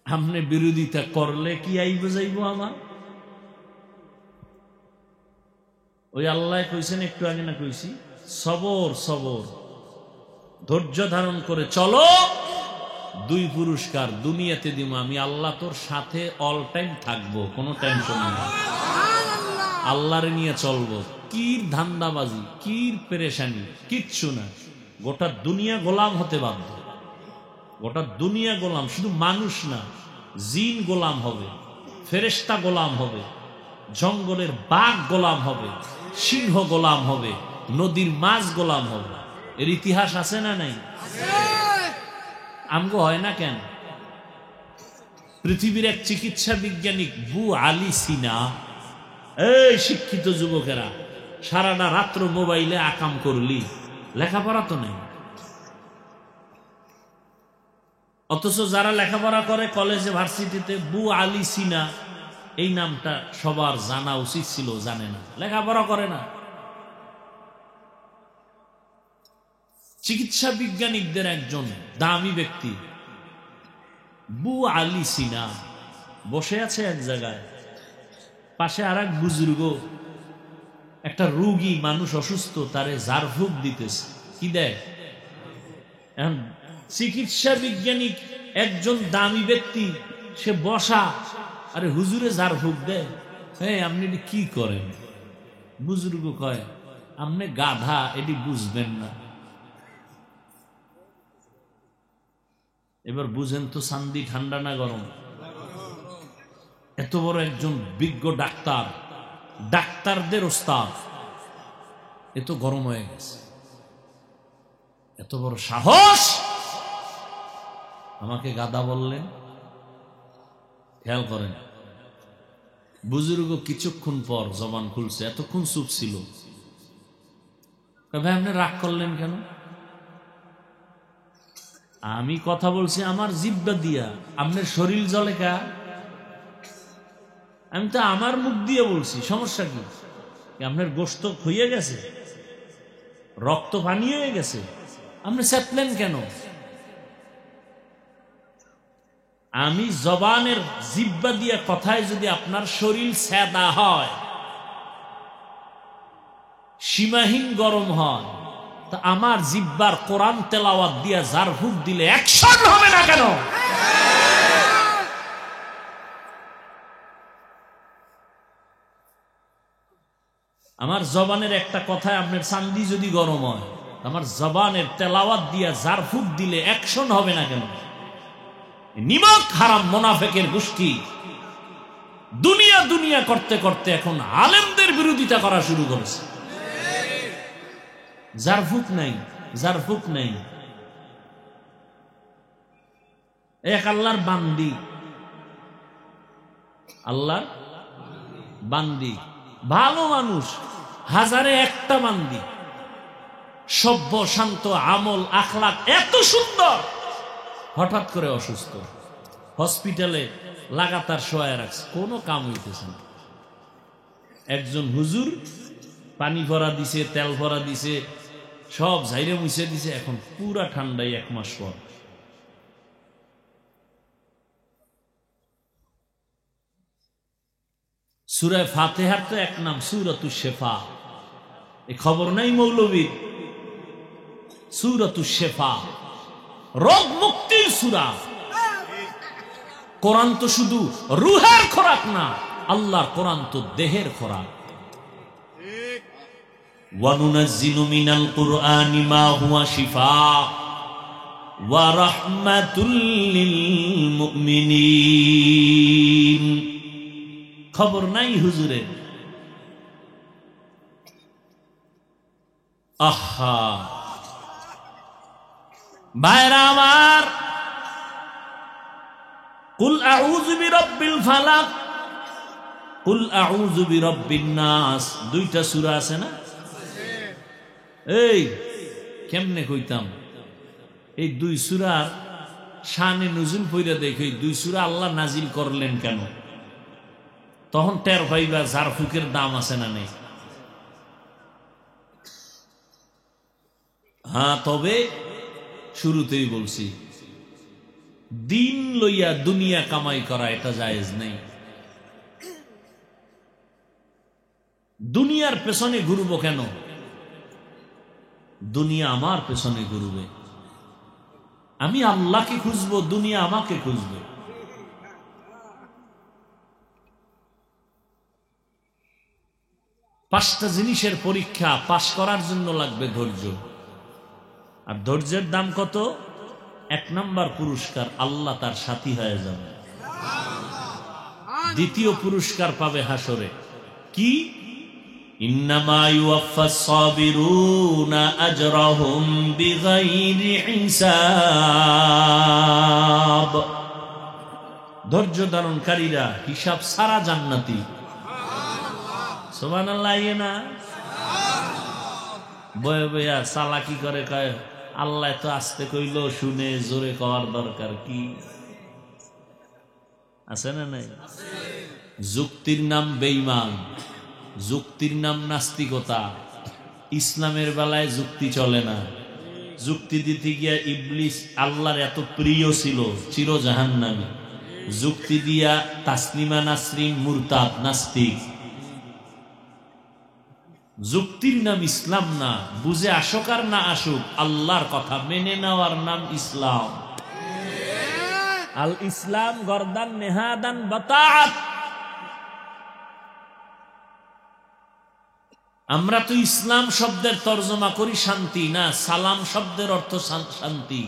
আপনি বিরোধিতা করলে কি আইব যাইব আমার? ওই আল্লাহ কইছেন একটু আগে না কইছি, সবর সবর, ধৈর্য ধারণ করে চলো, 2 পুরস্কার দুনিয়াতে দিব আমি। আল্লাহ তোর সাথে অল টাইম থাকবো, কোনো টেনশন নেই, আল্লাহরে নিয়ে চলবো। কি ধান্দাবাজি, কি পেরেশানি, কিচ্ছু না। গোটা দুনিয়া গোলাম হতে বাধ্য, গোটা দুনিয়া গোলাম। শুধু মানুষ না, জিন গোলাম হবে, ফেরেশতা গোলাম হবে, জঙ্গলের বাঘ গোলাম হবে, সিংহ গোলাম হবে, নদীর মাছ গোলাম হবে। এর ইতিহাস আছে না নাই? আমগো হয় না কেন? পৃথিবীর এক চিকিৎসা বিজ্ঞানী বু আলী সিনা, এই শিক্ষিত যুবকেরা, সারাটা রাত্র মোবাইলে আকাম করলি, লেখাপড়া তো নেই। অথচ যারা লেখাপড়া করে কলেজে ভার্সিটিতে, বু আলী সিনা এই নামটা সবার জানা উচিত ছিল, জানে না, লেখাপড়া করে না। চিকিৎসা বিজ্ঞানীদের একজন দামি ব্যক্তি বু আলী সিনা বসে আছে এক জায়গায়, পাশে আর এক বুজুর্গ, একটা রোগী মানুষ অসুস্থ, তারে ঝাড়ফুঁক দিতেছে। কি দেয়? এখন চিকিৎসা বিজ্ঞানী একজন দামি ব্যক্তি, সে বসা, আরে হুজুরে ঝাড়ফুঁক দেয়। হ্যাঁ, আপনি কি করেন? বুজুর্গ কয়, আপনি গাধা, এটি বুঝবেন না। এবার বুঝেন তো শান্তি ঠান্ডা না গরম? এত বড় একজন বিজ্ঞ ডাক্তার, ডাক্তারদের ওস্তাদ, এত গরম হয়ে গেছে। এত বড় সাহস! আমাকে গাধা বললেন। খেয়াল করেন, বুজুর্গ কিছুক্ষণ পর জবান খুলছে, এতক্ষণ চুপ ছিল। ভাই আপনি রাগ করলেন কেন? আমি কথা বলছি আমার জিহ্বা দিয়া, আপনার শরীর জ্বলে কা? আমি তো আমার মুখ দিয়ে বলছি, সমস্যা কি? আপনার গোশত হয়ে গেছে, রক্ত পানি হয়ে গেছে, আপনি চেতলেন কেন? আমি জবানের জিহ্বা দিয়া কথায় যদি আপনার শরীর সেদা হয়, সীমাহীন গরম হয়, তা আমার জিহ্বার কোরআন তেলাওয়াত দিয়া ঝাড়ফুঁক দিলে অ্যাকশন হবে না কেন? আমার জবানের একটা কথায় আপনার চান্দি যদি গরম হয়, আমার জবানের তেলাওয়াত দিয়া ঝাড়ফুঁক দিলে অ্যাকশন হবে না কেন? নিমক হারাম মুনাফিকের গোষ্ঠী দুনিয়া দুনিয়া করতে করতে এখন আলেমদের বিরোধিতা করা শুরু করেছে। ঝাড়ফুঁক নাই, ঝাড়ফুঁক নাই। এক আল্লাহর বান্দি, আল্লাহর বান্দি, ভালো মানুষ, হাজারে একটা বান্দি, সভ্য শান্ত, আমল আখলাক এত সুন্দর, হঠাৎ করে অসুস্থ, হসপিটালে লাগাতার শোয়া রাখছে, কোনো কাম হইতেছে না। একজন হুজুর পানি ভরা দিছে, তেল ভরা দিছে, সব ঝাইরে মুছে দিছে, এখন পুরা ঠান্ডায় 1 মাস পর। সূরা ফাতিহার তো এক নাম সূরাতুশ শিফা, এই খবর নাই মৌলবীর? সূরাতুশ শিফা, রোগ মুক্তির সূরা। কোরআন তো শুধু রূহের খোরাক না, আল্লাহর কোরআন তো দেহের খোরাক। ওয়ানুনাজ্জিলু মিনাল কুরআনি মা হুয়া শিফা ওয়া রাহমাতুল লিল মুমিনিন। খবর নাই হুজুরের? আহা ভাইরা আমার, কুল আউযু বিরাব্বিল ফালাক, কুল আউযু বিরাব্বিন নাস, দুইটা সূরা আছে না? এই কেমনে কইতাম এই দুই সূরার শানে নুজুল পইরা দেখি দুই সূরা আল্লাহ নাজিল করলেন কেন, তখন টের পাইবা জারফুকের দাম আছে না নেই। হ্যাঁ, তবে শুরুতেই বলছি দিন লইয়া দুনিয়া কামাই করা এটা জায়েজ নেই। দুনিয়ার পেছনে ঘুরব কেন? দুনিয়া আমার পেছনে ঘুরবে, আমি আল্লাহকে খুঁজবো, দুনিয়া আমাকে খুঁজবে। পাঁচটা জিনিসের পরীক্ষা পাশ করার জন্য লাগবে ধৈর্য। আর ধৈর্যের দাম কত? 1 নাম্বার পুরস্কার, আল্লাহ তার সাথী হয়ে যাবে। দ্বিতীয় পুরস্কার পাবে হাসরে, কি? ইন্নামা ইউওয়াফাস সাবিরুনা আজরাহুম বিগাইরি হিসাব। ধৈর্য ধারণকারীরা হিসাব ছাড়া জান্নাতি। সুবহানাল্লাহ। না বয়ে বয়া চালাকি করে কয় আল্লাহ তো আস্তে কইলো, শুনে জোরে কওয়ার দরকার কি আছে না নাই? যুক্তির নাম বেঈমান, যুক্তির নাম নাস্তিকতা। ইসলামের বেলায় যুক্তি চলে না। যুক্তি দিতে গিয়া ইবলিস আল্লাহর এত প্রিয় ছিল, চির জাহান্নামী। যুক্তি দিয়া তাসলিমা নাসরিন মুরতাদ, নাস্তিক। যুক্তির নাম ইসলাম না। বুঝে আসুক আর না আসুক, আল্লাহর কথা মেনে নেওয়ার নাম ইসলাম। আল ইসলাম গরদান নেহাদান বাতাআত। আমরা তো ইসলাম শব্দের তর্জমা করি শান্তি, না সালাম শব্দের অর্থ শান্তি।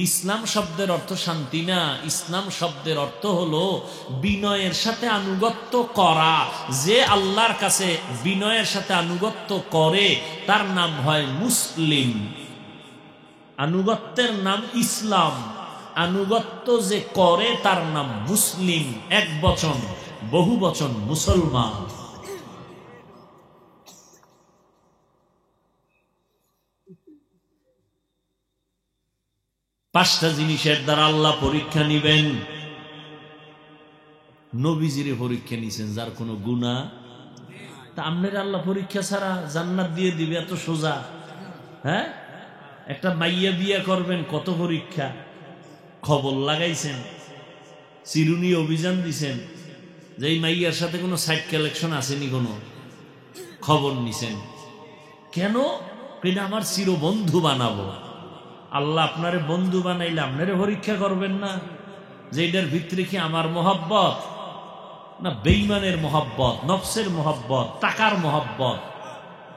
ইসলাম শব্দের অর্থ শান্তি না, ইসলাম শব্দের অর্থ হলো বিনয়ের সাথে আনুগত্য করা। যে আল্লাহর কাছে বিনয়ের সাথে আনুগত্য করে তার নাম হয় মুসলিম। আনুগত্যের নাম ইসলাম, আনুগত্য যে করে তার নাম মুসলিম। এক বচন, বহু বচন মুসলমান। পাঁচটা জিনিসের দ্বারা আল্লাহ পরীক্ষা নিবেন। নবীজিরে পরীক্ষা নিছেন যার কোনো গুনাহ, তা আপনার আল্লাহ পরীক্ষা ছাড়া জান্নাত দিয়ে দিবে এত সোজা? হ্যাঁ, একটা মাইয়া বিয়া করবেন, কত পরীক্ষা। খবর লাগাইছেন, চিরুনি অভিযান দিছেন যে এই মাইয়ার সাথে কোনো সাইড কালেকশন আসেনি, কোনো খবর নিছেন কেন? এটা আমার চির বন্ধু বানাবো। আল্লাহ আপনারে বন্ধু বানাইলে আপনারে পরীক্ষা করবেন না যে এটার ভিতরে কি আমার মহব্বত না বেঈমানের মহব্বত, নফসের মহব্বত, টাকার মহব্বত?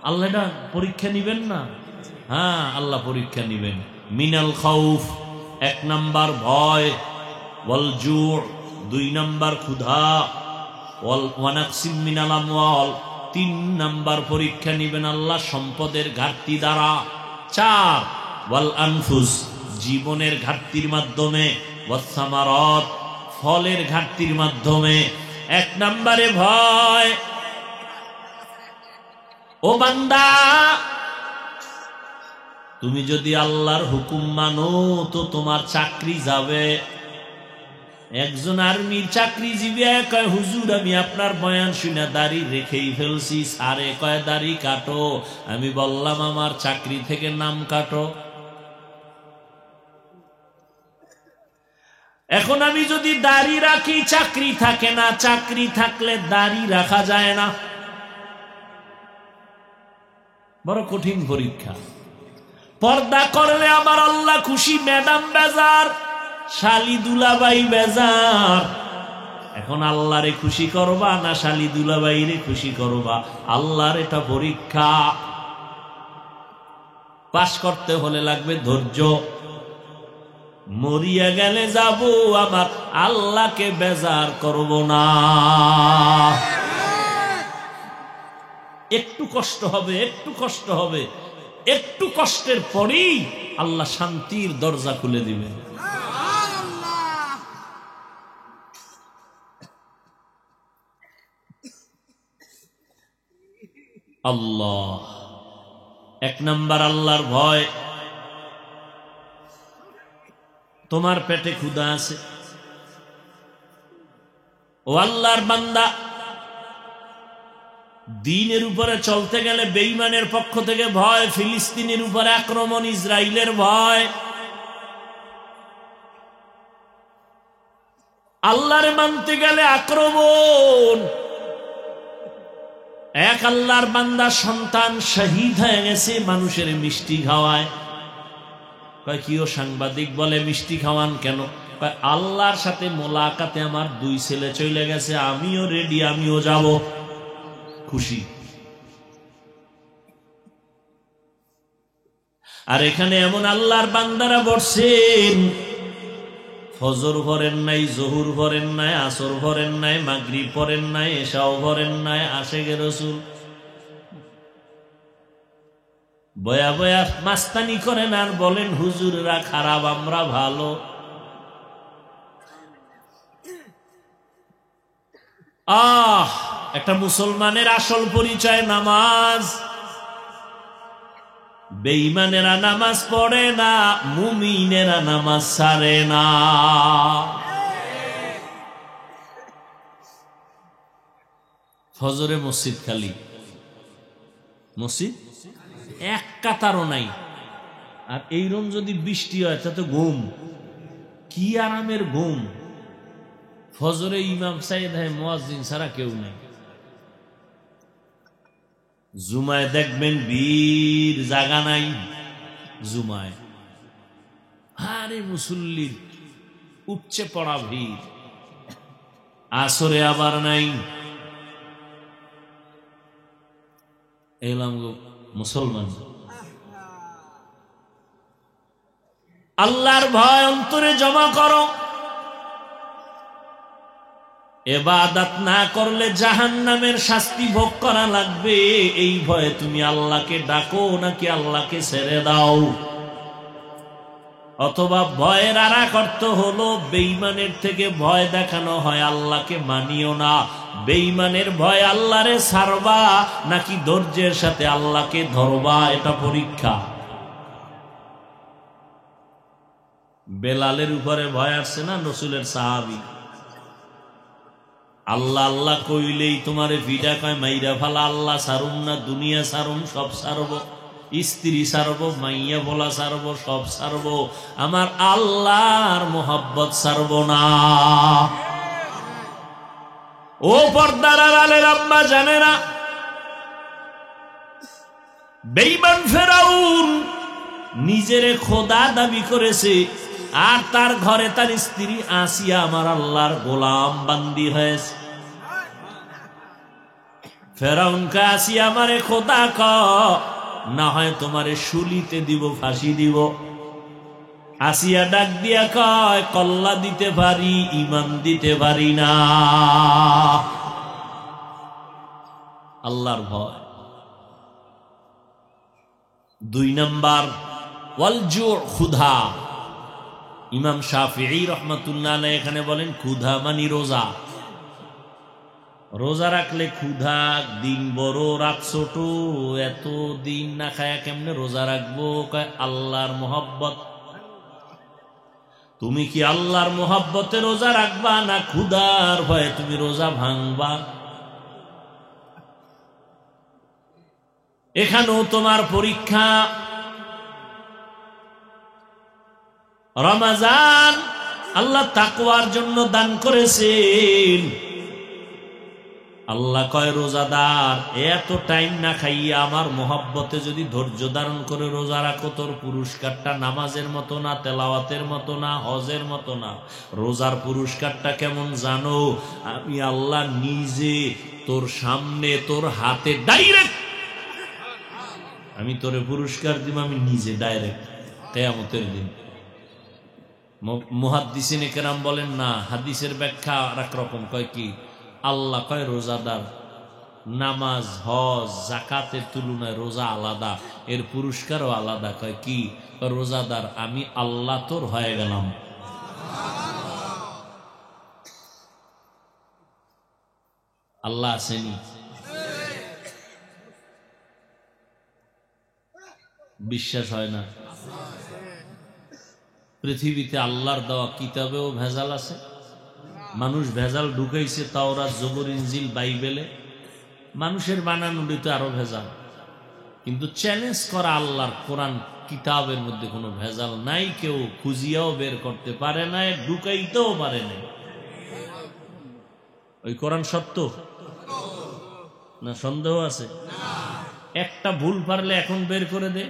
আল্লাহ এটা পরীক্ষা নিবেন না? হ্যাঁ, আল্লাহ পরীক্ষা নিবেন। মিনাল খাউফ, 1 নাম্বার ভয়। ওয়াল জু', 2 নাম্বার ক্ষুধা। ওয়াল ওয়ানাকসিম মিনাল আমওয়াল, 3 নাম্বার পরীক্ষা নিবেন আল্লাহ সম্পদের ঘাটতি দ্বারা। 4 ওয়াল আনফুস, জীবনের ঘাটতির মাধ্যমে। ওয়াস সামারাত, ফলের ঘাটতির মাধ্যমে। 1 নম্বরে ভয়। ও বান্দা, তুমি যদি আল্লাহর হুকুম মানো তো তোমার চাকরি যাবে। একজন আর্মির চাকরিজীবী কয়, হুজুর আমি আপনার বয়ান শুনে দাড়ি রেখেই ফেলছি। সারে কয় দাড়ি কাটো। আমি বললাম আমার চাকরি থেকে নাম কাটো। এখন আমি যদি দাড়ি রাখি চাকরি থাকে না, চাকরি থাকলে দাড়ি রাখা যায় না। বড় কঠিন পরীক্ষা। পর্দা করলে আমার আল্লাহ খুশি, ম্যাডাম বেজার, শালি দুলাবাই বেজার। এখন আল্লাহরে খুশি করবা না শালি দুলাবাইরে খুশি করবা? আল্লাহর এটা পরীক্ষা। পাশ করতে হলে লাগবে ধৈর্য। মরিয়া গেলে যাব আমার আল্লাহকে বেজার করব না। একটু কষ্ট হবে, একটু কষ্ট হবে, একটু কষ্টের পরেই আল্লাহ শান্তির দরজা খুলে দিবেন। আল্লাহ এক নাম্বার আল্লাহর ভয়। তোমার পেটে ক্ষুধা আছে, ও আল্লাহর বান্দা, দ্বীনের উপরে চলতে গেলে বেঈমানের পক্ষ থেকে ভয়, ফিলিস্তিনের উপরে আক্রমণ, ইসরায়েলের ভয়। আল্লাহরে মানতে গেলে আক্রমণ। এক আল্লাহর বান্দা সন্তান শহীদ হয়ে গেছে, মানুষের মিষ্টি খাওয়ায়। কয় কি ও সাংবাদিক, বলে মিষ্টি খাওয়ান কেন? কয় আল্লাহর সাথে মোলাকাতে আমার 2 ছেলে চলে গেছে, আমিও রেডি, আমিও যাব। খুশি। আর এখানে এমন আল্লাহর বান্দারা বসছেন, ফজর ভরেন নাই, জহুর ভরেন নাই, আসর ভরেন নাই, মাগরিব পড়েন নাই, এশাও ভরেন নাই, আশেকে রাসূল বয়া বয়া মাস্তানি করেন আর বলেন হুজুররা খারাপ, আমরা ভালো। একটা মুসলমানের আসল পরিচয় নামাজ। বেঈমানেরা নামাজ পড়ে না, মুমিনেরা নামাজ ছাড়ে না। ফজরে মসজিদ খালি, মসজিদ এক কাতারও নাই। আর এইরকম যদি বৃষ্টি হয় তাতে ঘুম, কি আরামের ঘুম। ফজরে ইমাম সাহেব হয়, মুয়াজ্জিন ছাড়া কেউ নাই। জুমায় দেখবেন বীর জাগা নাই, জুমায় আরে মুসল্লির উপচে পড়া ভিড়। আসরে আবার নাই। এলাম গো মুসলমান, আল্লাহর ভয় অন্তরে জমা করো। ইবাদত না করলে জাহান্নামের শাস্তি ভোগ করা লাগবে, এই ভয়ে তুমি আল্লাহকে ডাকো নাকি আল্লাহকে ছেড়ে দাও। অথবা ভয়ের আরেক অর্থ হলো বেঈমানের থেকে ভয় দেখানো হয়, আল্লাহকে মানিও না। বেঈমানের ভয় আল্লাহরে ছাড়বা নাকি ধৈর্যের সাথে আল্লাহকে ধরবা, এটা পরীক্ষা। বেলালের উপরে ভয় আসছে না, রাসূলের সাহাবী। আল্লাহ আল্লাহ কইলেই তোমারে ভিডা কয় মাইরা ফালা, আল্লাহ সারুম না, দুনিয়া সারুম, সব সারব, স্ত্রী সারব, মাইয়া বলা সারব, সব সারব, আমার আল্লাহর মোহাব্বত সারব না। ও পর্দার আড়ালের আম্মা জানে না, বেঈমান ফেরাউন নিজেরে খোদা দাবি করেছে, আর তার ঘরে তার স্ত্রী আসিয়া আমার আল্লাহর গোলাম বান্দি হয়েছে। ফেরাউনকে আসিয়া আমারে খোদা ক, না হয় তোমারে শুলিতে দিব, ফাঁসি দিব। আসিয়া ডাক দিয়া কয় কল্লা দিতে পারি, ইমান দিতে পারি না। আল্লাহর ভয়। 2 নাম্বার ওয়াল জু, ক্ষুধা। ইমাম শাফিঈ রাহমাতুল্লাহ আলাইহি এখানে বলেন ক্ষুধা মানে রোজা। রোজা রাখলে ক্ষুধা, দিন বড় রাত ছোট, এত দিন না খায়া কেমনে রোজা রাখবো? কয় আল্লাহর মোহাব্বত। তুমি কি আল্লাহর মোহাব্বতে রোজা রাখবা না ক্ষুধার ভয়ে তুমি রোজা ভাঙবা? এখানেও তোমার পরীক্ষা। রমজান আল্লাহ তাকওয়ার জন্য দান করেছেন। আল্লাহ কয় রোজাদার, এত টাইম না খাইয়া আমার মোহাব্বতে যদি ধৈর্য ধারণ করে রোজা রাখো, তোর পুরস্কারটা নামাজের মতো না, তেলাওয়াতের মতো না, হজের মতো না। রোজার পুরস্কারটা কেমন জানো? আমি আল্লাহ নিজে তোর সামনে, তোর হাতে ডাইরেক্ট আমি তোরে পুরস্কার দিব, আমি নিজে ডাইরেক্ট কিয়ামতের দিন। মুহাদ্দিসিনে কেরাম বলেন না, হাদিসের ব্যাখ্যা আর এক রকম। কয় কি? আল্লাহ কয় রোজাদার নামাজ, হজ, জাকাতের তুলনায় রোজা আলাদা, এর পুরস্কারও আলাদা। কয় কি? রোজাদার আমি আল্লাহ তোর হয়ে গেলাম। আল্লাহ আসেনি? বিশ্বাস হয় না? পৃথিবীতে আল্লাহর দেওয়া কিতাবেও ভেজাল আছে। মানুষ ভেজাল ঢুকাইছে তাওরাত, জবুর, ইনজিল, বাইবেলে। মানুষের বানানোটি তো আরো ভেজাল। কিন্তু চ্যালেঞ্জ করা আল্লাহর কোরআন কিতাবের মধ্যে কোনো ভেজাল নাই, কেউ খুঁজিয়াও বের করতে পারে নাই, ঢুকাইতেও পারে নাই। ওই কোরআন সত্য না সন্দেহ আছে? একটা ভুল পারলে এখন বের করে দে,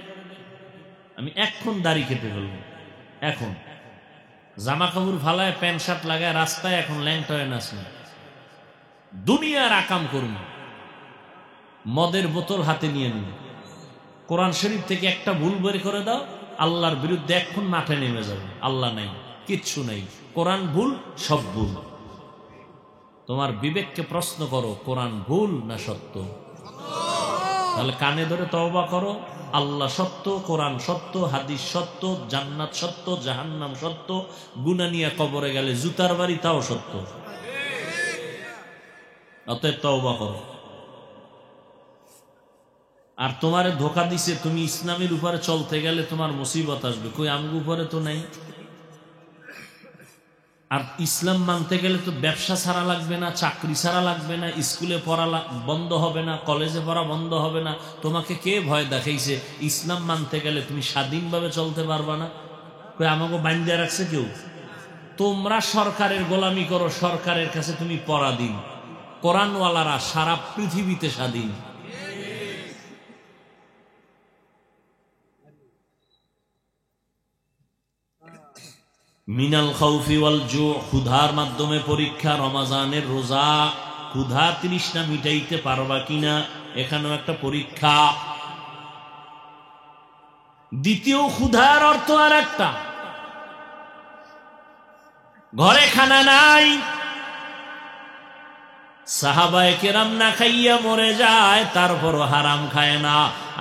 আমি এখন দাড়ি কেটে ফেলবো। এখন জামা কাপড় ফালায়, প্যান্ট শার্ট লাগায় রাস্তায় এখন ল্যাংটা হয়ে নাচ না, দুনিয়ার আকাম করুন, মদের বোতল হাতে নিয়ে নিন। কোরআন শরীফ থেকে একটা ভুল বের করে দাও, আল্লাহর বিরুদ্ধে এখন মাঠে নেমে যাবে। আল্লাহ নাই, কিচ্ছু নাই, কোরআন ভুল, সব ভুল। তোমার বিবেককে প্রশ্ন করো, কোরআন ভুল না সত্য? তাহলে কানে ধরে তওবা করো, আল্লাহ সত্য, কোরআন সত্য, হাদিস সত্য, জান্নাত সত্য, জাহান্নাম সত্য, গুনাহ নিয়ে কবরে গেলে জুতার বাড়ি তাও সত্য। অতএব তওবা করো। আর তোমারে ধোকা দিছে, তুমি ইসলামের উপরে চলতে গেলে তোমার মুসিবত আসবে, কই আমগো উপরে তো নাই। আর ইসলাম মানতে গেলে তো ব্যবসা ছাড়া লাগবে না, চাকরি ছাড়া লাগবে না, স্কুলে পড়া বন্ধ হবে না, কলেজে পড়া বন্ধ হবে না। তোমাকে কে ভয় দেখাইছে? ইসলাম মানতে গেলে তুমি স্বাধীনভাবে চলতে পারবা না। কই আমাকে বান্ধা রাখছে কেউ? তোমরা সরকারের গোলামি করো, সরকারের কাছে তুমি পরাধীন। কোরআনওয়ালারা সারা পৃথিবীতে স্বাধীন। মিনাল খাউফি ওয়াল জু, ক্ষুধার মাধ্যমে পরীক্ষা। রমাজানের রোজা, ক্ষুধা তৃষ্ণা মিটাইতে পারবা কিনা, এখানেও একটা পরীক্ষা। দ্বিতীয় ক্ষুধার অর্থ আর একটা, ঘরে খানা নাই, সাহাবায়ে কেরাম না খাইয়া মরে যায়, তারপরও হারাম খায় না।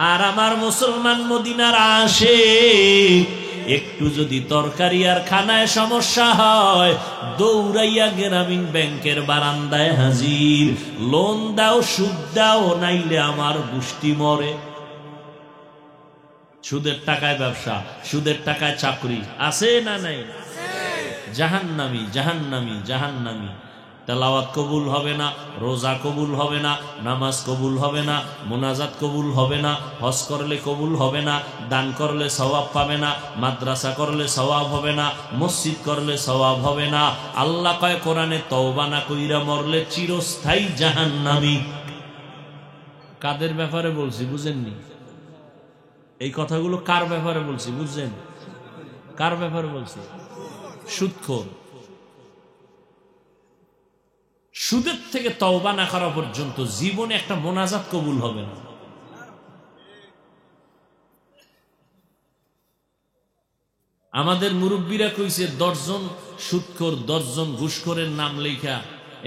আর আমার মুসলমান মদিনার আশিক, একটু যদি তরকারি আর খানায় সমস্যা হয়, দৌড়াইয়া গ্রামীণ ব্যাংকের বারান্দায় হাজির, লোন দাও, সুদ দাও, নাইলে আমার গোষ্ঠী মরে। সুদের টাকায় ব্যবসা, সুদের টাকায় চাকরি, আছে না নাই? জাহান্নামী, জাহান্নামী, জাহান্নামী। তেলাওয়াত কবুল হবে না, রোজা কবুল হবে না, নামাজ কবুল হবে না, মুনাজাত কবুল হবে না, হজ করলে কবুল হবে না, দান করলে সওয়াব পাবে না, মাদ্রাসা করলে সওয়াব হবে না, মসজিদ করলে সওয়াব হবে না। আল্লাহ কয় কোরআনে, তওবা না কইরা মরলে চিরস্থায়ী জাহান্নামী। কাদের ব্যাপারে বলছি বুঝেননি? এই কথাগুলো কার ব্যাপারে বলছি বুঝছেন? কার ব্যাপারে বলছি? সুদখোর। সুদের থেকে তওবা না করা পর্যন্ত জীবনে একটা মোনাজাত কবুল হবে না। আমাদের মুরব্বীরা কইছে 10 জন সুদখোর, 10 জন ঘুষখোরের নাম লেখা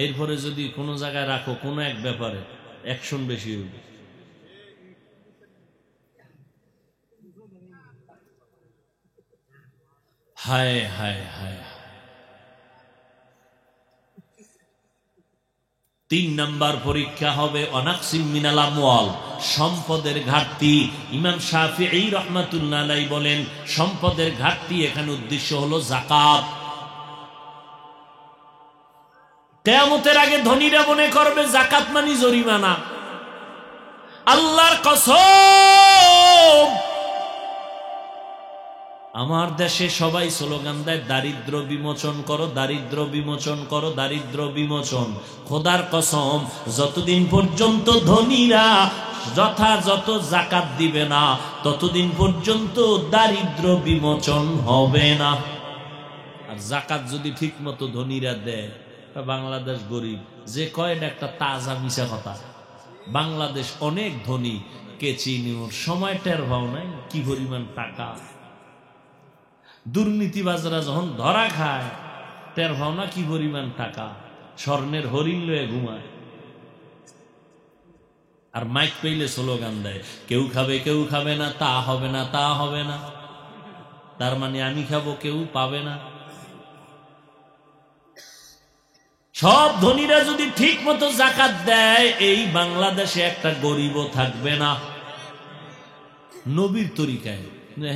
এরপরে যদি কোনো জায়গায় রাখো কোনো এক ব্যাপারে, অ্যাকশন বেশি হবে। হায় হায় হায়। 3 নাম্বার পরীক্ষা হবে অনাকসিম মিনাল আমওয়াল, সম্পদের ঘাটতি। ইমাম শাফিঈ রাহমাতুল্লাহ আলাইহি বলেন, সম্পদের ঘাটতি এখানে উদ্দেশ্য হলো যাকাত। কিয়ামতের আগে ধনীরা মনে করবে যাকাত মানে জরিমানা। আল্লাহর কসম, আমার দেশে সবাই স্লোগান দেয় দারিদ্র বিমোচন করো, দারিদ্র বিমোচন করো, দারিদ্র বিমোচন। খোদার কসম, যতদিন পর্যন্ত ধনীরা যথাযথ যাকাত দিবে না, ততদিন পর্যন্ত দারিদ্র বিমোচন হবে না। আর যাকাত যদি ঠিক মতো ধনীরা দেয়, বাংলাদেশ গরিব যে কয়টা একটা তাজা মিশা কথা। বাংলাদেশ অনেক ধনী, কেচি নিউর সময় টের পাও নাই কি পরিমাণ টাকা। দুর্নীতিবাজরা যখন ধরা খায় টের পাও না কি পরিমাণ টাকা। স্বর্ণের হরিণ লয়ে ঘুমায়। আর মাইক পেইলে স্লোগান দেয়, কেউ খাবে না, তা হবে না, তা হবে না। তার মানে আমি খাবো, কেউ পাবে না। সব ধনীরা যদি ঠিক মতো জাকাত দেয়, এই বাংলাদেশে একটা গরিবও থাকবে না। নবীর তরিকায়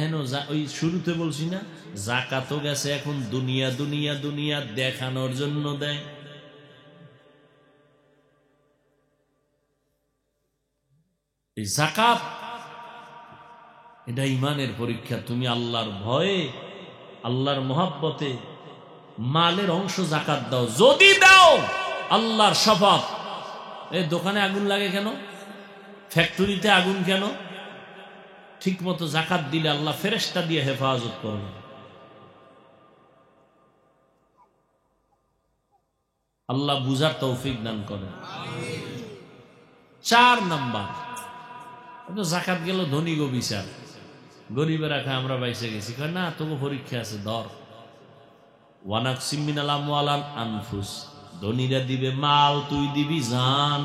হেন ওই শুরুতে বলছি না, জাকাতও গেছে এখন দুনিয়া দুনিয়া দুনিয়া দেখানোর জন্য দেয়। এই জাকাত এটা ইমানের পরীক্ষা। তুমি আল্লাহর ভয়ে, আল্লাহর মোহাব্বতে মালের অংশ জাকাত দাও। যদি দাও, আল্লাহর শপথ, এই দোকানে আগুন লাগে কেন, ফ্যাক্টরিতে আগুন কেন? ঠিক মতো জাকাত দিলে আল্লাহ ফেরেশতা দিয়ে হেফাজত করবে। আল্লাহ বুঝার তৌফিক দান করে। 4 নাম্বার, জাকাত গেল ধনী গো বিচার, গরিবেরা খায় আমরা বাইসে গেছি। না, তবু পরীক্ষা আছে, ধর। ওয়ানাকসিম মিনাল আমওয়াল আনফুস, ধনীরা দিবে মাল, তুই দিবি জান।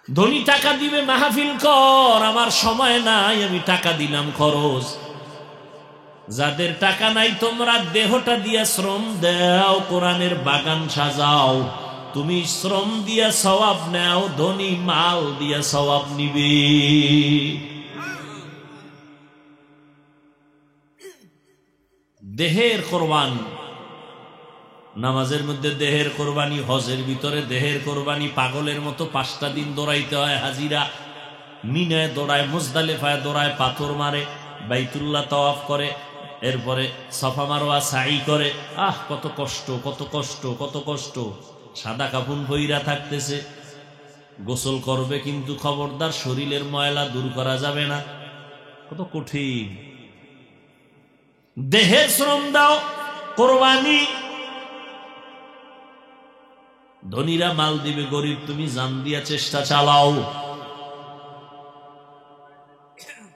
ধনী টাকা দিবে মাহফিল কর, আমার সময় নাই, আমি টাকা দিলাম খরচ। যাদের টাকা নাই, তোমরা দেহটা দিয়া শ্রম দাও, কোরআনের বাগান সাজাও। তুমি শ্রম দিয়া সওয়াব নাও, ধনী মাল দিয়া সওয়াব নিবে। দেহের কোরবানি, নামাজের মধ্যে দেহের কোরবানি, হজের ভিতরে দেহের কোরবানি। পাগলের মতো 5টা দিন দৌড়াইতে হয় হাজিরা। মিনায় দৌড়ায়, মুজদালিফায় দৌড়ায়, পাথর মারে, বাইতুল্লাহ তাওয়াফ করে, এরপরে সাফা মারওয়া সাই করে। কত কষ্ট, কত কষ্ট, কত কষ্ট। সাদা কাফন পইরা থাকতেছে, গোসল করবে, কিন্তু খবরদার শরীরের ময়লা দূর করা যাবে না। কত কঠিন। দেহের শ্রম দাও, কোরবানি। ধনীরা মাল দিবে, গরিব তুমি জান দিয়া চেষ্টা চালাও।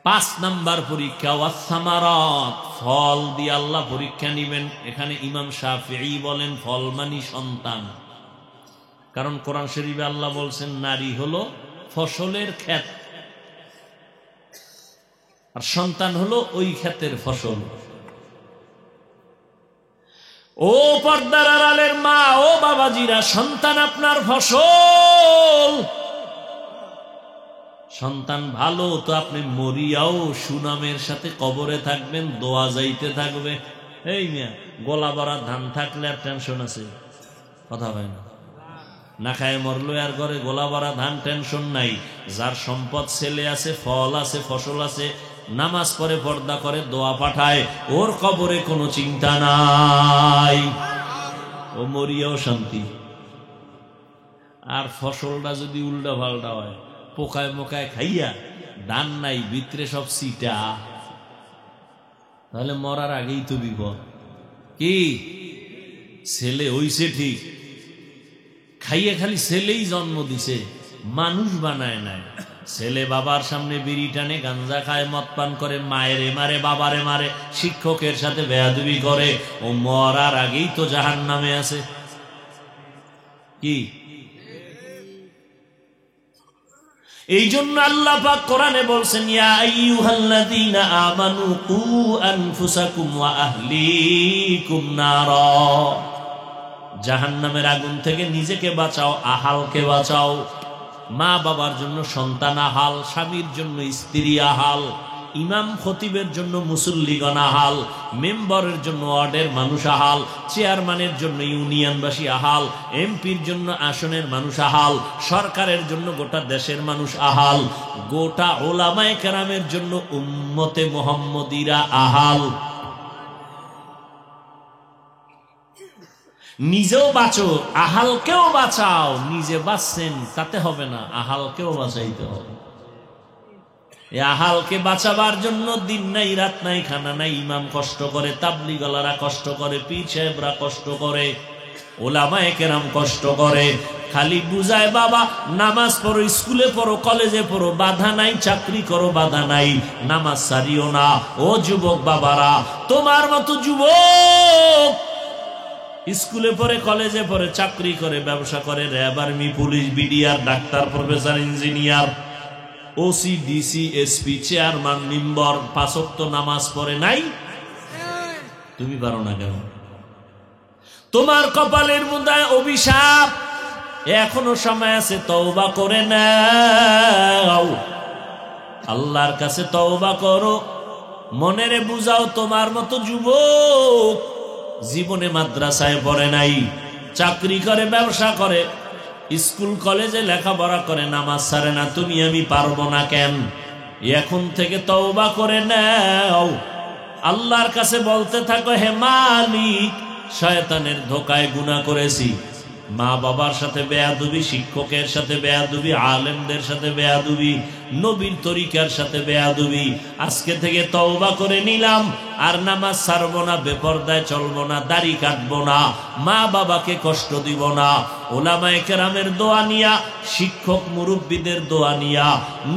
5 নাম্বার পরীক্ষা, ওয়াসসামারাত, ফল দিয়ে আল্লাহ পরীক্ষা নিবেন। এখানে ইমাম শাফিঈ বলেন ফল মানি সন্তান। কারণ কোরআন শরীফে আল্লাহ বলছেন নারী হলো ফসলের ক্ষেত, আর সন্তান হলো ওই ক্ষেতের ফসল। ও পর্দার আড়ালের মা, ও বাবাজিরা, সন্তান আপনার ফসল। সন্তান ভালো তো আপনি মরিয়াও সুনামের সাথে কবরে থাকবেন, দোয়া যাইতে থাকবে। এই মিয়া, গলা ভরা ধান থাকলে আর টেনশন আছে? কথা হয় না। না খায় মরলো আর ঘরে গোলা ভরা ধান, টেনশন নাই। যার সম্পদ, ছেলে আছে, ফল আছে, ফসল আছে, নামাজ পড়ে, পর্দা করে, দোয়া পাঠায়, ওর কবরে কোনো চিন্তা নাই, ও মরিয়াও শান্তি। আর ফসলটা যদি উল্টা পাল্টা হয়, পোকায় মোকায় খাইয়া, ধান নাই, ভিতরে সব সিটা, তাহলে মরার আগেই তো বিপদ। কি ছেলে হইছে ঠিক, খাইয়ে খালি ছেলেই জন্ম দিছে, মানুষ বানায় নাই। ছেলে বাবার সামনে বিড়ি টানে, গাঞ্জা খায়, মদ পান করে, মায়েরে মারে, বাবারে মারে, শিক্ষকের সাথে বেয়াদবি করে, ও মরার আগেই তো জাহান্নামে আছে। কি এই জন্য আল্লাহ পাক কোরআনে বলছেন, ইয়া আইয়ুহাল্লাযীনা আমানু কু আনফুসাকুম ওয়া আহলিকুম নারা, জাহান্নামের আগুন থেকে নিজেকে বাঁচাও, আহালকে বাঁচাও। মা বাবার জন্য সন্তান আহাল, স্বামীর জন্য স্ত্রী আহাল, ইমাম খতিবের জন্য মুসল্লিগণ আহাল, মেম্বারের জন্য ওয়ার্ডের মানুষ আহাল, চেয়ারম্যানের জন্য ইউনিয়নবাসী আহাল, এমপির জন্য আসনের মানুষ আহাল, সরকারের জন্য গোটা দেশের মানুষ আহাল, গোটা ওলামায়ে কেরামের জন্য উম্মতে মুহাম্মদীরা আহাল। নিজেও বাঁচো, আহালকেও বাঁচাও। নিজে বাঁচছেন তাতে হবে না, আহালকেও বাঁচাইতে হবে। এই আহালকে বাঁচাবার জন্য দিন নাই, রাত নাই, খানা নাই। ইমাম কষ্ট করে, তাবলীগওয়ালারা কষ্ট করে, পীর সাহেবরা কষ্ট করে, ওলামায়ে কেরাম কষ্ট করে। খালি বুঝায় বাবা নামাজ পড়ো, স্কুলে পড়ো, কলেজে পড়ো, বাধা নাই, চাকরি করো, বাধা নাই, নামাজ ছাড়িও না। ও যুবক বাবারা, তোমার মতো যুবক স্কুলে পড়ে, কলেজে পড়ে, চাকরি করে, ব্যবসা করে, RAB, army, police, BDR, doctor, professor, engineer, OC, DC, SP, chairman, member, 5 ওয়াক্ত নামাজ পড়ে নাই? তুমি পারো না কেন? তোমার কপালের মধ্যে অভিশাপ। এখনো সময় আছে, তওবা করে নাও, আল্লাহর কাছে তওবা করো। মনেরে বুঝাও, তোমার মতো যুবক জীবনে মাদ্রাসায় পড়ে নাই, চাকরি করে, ব্যবসা করে, স্কুল কলেজে লেখাপড়া করে, নামাজ ছাড়ে না। তুমি আমি পারবো না কেন? এখন থেকে তওবা করে নাও, আল্লাহর কাছে বলতে থাকো, হে মালিক, শয়তানের ধোকায় গুনাহ করেছি, মা বাবার সাথে বেয়াদবি, শিক্ষকের সাথে বেয়াদবি, আলেমদের সাথে বেয়াদবি, নবীর তরিকার সাথে বেয়াদবি। আজকে থেকে তওবা করে নিলাম, আর নামাজ ছাড়বো না, বেপরদায় চলবো না, দাড়ি কাটবো না, মা বাবাকে কষ্ট দিব না। ওলামায়ে কেরামের দোয়া নিয়া, শিক্ষক মুরব্বীদের দোয়া নিয়া,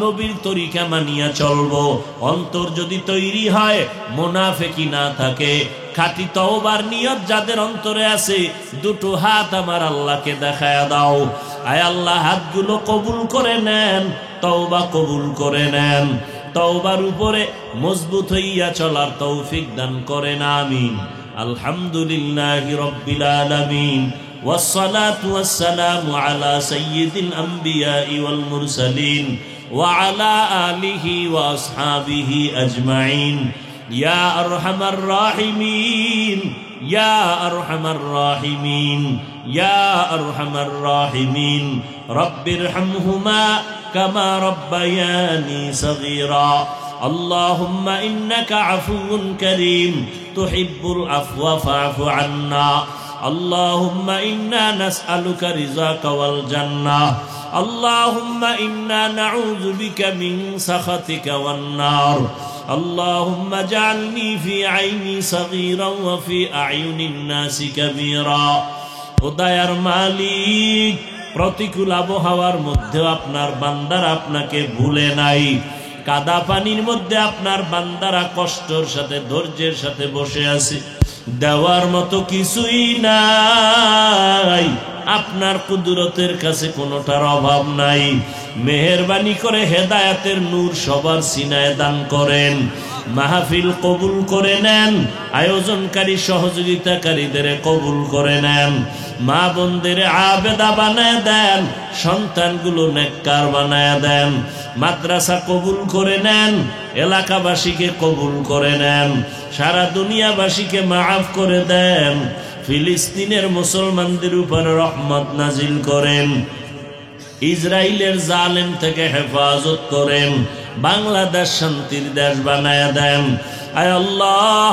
নবীর তরিকা মানিয়া চলবো। অন্তর যদি তৈরি হয়, মুনাফিকি না থাকে, খাঁটি তওবার নিয়ত যাদের অন্তরে আছে, দুটো হাত আমার আল্লাহকে দেখায়া দাও। আয় আল্লাহ, হাতগুলো কবুল করে নেন, তওবা কবুল করে নেন, তওবার উপরে মজবুত হইয়া চলার তৌফিক দান করেন, আমিন। আলহামদুলিল্লাহি রাব্বিল আলামিন, ওয়াসসালাতু ওয়াসসালামু আলা সাইয়্যিদিল আমবিয়াই ওয়াল মুরসালিন ওয়া আলা আলিহি ওয়া আসহাবিহি আজমাইন। ইয়া আরহামার রাহিমিন, ইয়া আরহামার রাহিমিন, ইয়া আরহামার রাহিমিন। রব্বিরহামহুমা কামা রব্বায়ানি সগীরা। আল্লাহুম্মা ইন্নাকা আফুউন কারীম তুহিব্বুল আফওয়া ফা'ফু আন্না। আল্লাহুম্মা ইন্না নাসআলুকা রিযাকা ওয়াল জান্নাহ। আল্লাহুম্মা ইন্না নাউযু বিকা মিন সাখাতিকা ওয়ান নার। اللهم اجعلني في عيني صغيرا وفي أعين الناس كبيرا। খোদায়ার মালিক, প্রতিকূল আবহাওয়ার মধ্যে আপনার বান্দারা আপনাকে ভুলে নাই। কাদা পানির মধ্যে আপনার বান্দারা কষ্টের সাথে, ধৈর্যের সাথে বসে আছে। দেওয়ার মতো কিছুই নাই, আপনার কুদরতের কাছে কোনোটার অভাব নাই। মেহেরবানি করে হেদায়েতের নূর সবার সিনায় দান করেন। মাহফিল কবুল করে নেন, আয়োজনকারী সহযোগিতাকারীদের কবুল করে নেন। মা বোনদের আবেদা বানায় দেন, সন্তানগুলো নেককার বানায় দেন। মাদ্রাসা কবুল করে নেন, এলাকাবাসীকে কবুল করে নেন, সারা দুনিয়াবাসীকে মাফ করে দেন। ফিলিস্তিনের মুসলমানদের উপর রহমত নাজিল করেন, ইসরায়েলের জালেম থেকে হেফাজত করেন, বাংলাদেশ শান্তির দেশ বানায় দেন। আয় আল্লাহ,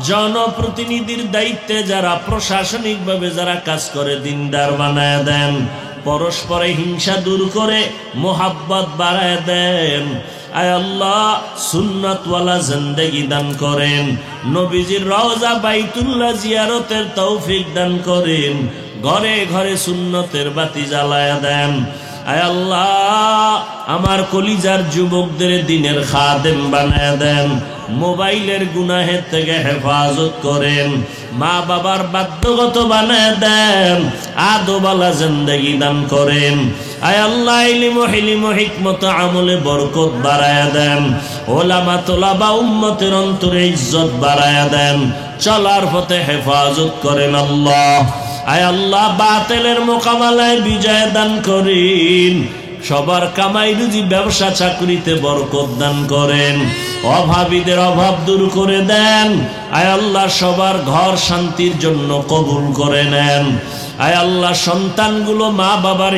জনপ্রতিনিধির দায়িত্বে যারা, প্রশাসনিকভাবে যারা কাজ করে, দিনদার বানায় দেন। পরস্পরে হিংসা দূর করে মোহাব্বত বাড়ায় দেন। আয় আল্লাহ, সুন্নাতওয়ালা জিন্দেগি দান করেন। নবীজির রওজা বাইতুল্লাহ জিয়ারতের তৌফিক দান করেন। ঘরে ঘরে সুন্নতের বাতি জ্বালায়া দেন। আয় আল্লাহ, আমার কলিজার যুবকদের দিনের খাদেম বানায় দেন। মোবাইলের গুনাহের থেকে হেফাজত করেন। মা বাবার বাধ্যগত বানায় দেন। আদবালা জিন্দেগি দান করেন। আয় আল্লাহ, ইলম হিলিম হিকমত আমলে বরকত বাড়ায়া দেন। ওলামা তোলাবা উম্মতের অন্তরে ইজ্জত বাড়ায়া দেন। চলার পথে হেফাজত করেন আল্লাহ। আয় আল্লাহ, বাতিলের মোকাবেলায় বিজয় দান করেন। সবার কামাই রুজি, ব্যবসা চাকরিতে বরকত দান করেন। অভাবীদের অভাব দূর করে দেন। আয় আল্লাহ, সবার ঘর শান্তির জন্য কবুল করে নেন। আয় আল্লাহ, সন্তানগুলো মা বাবার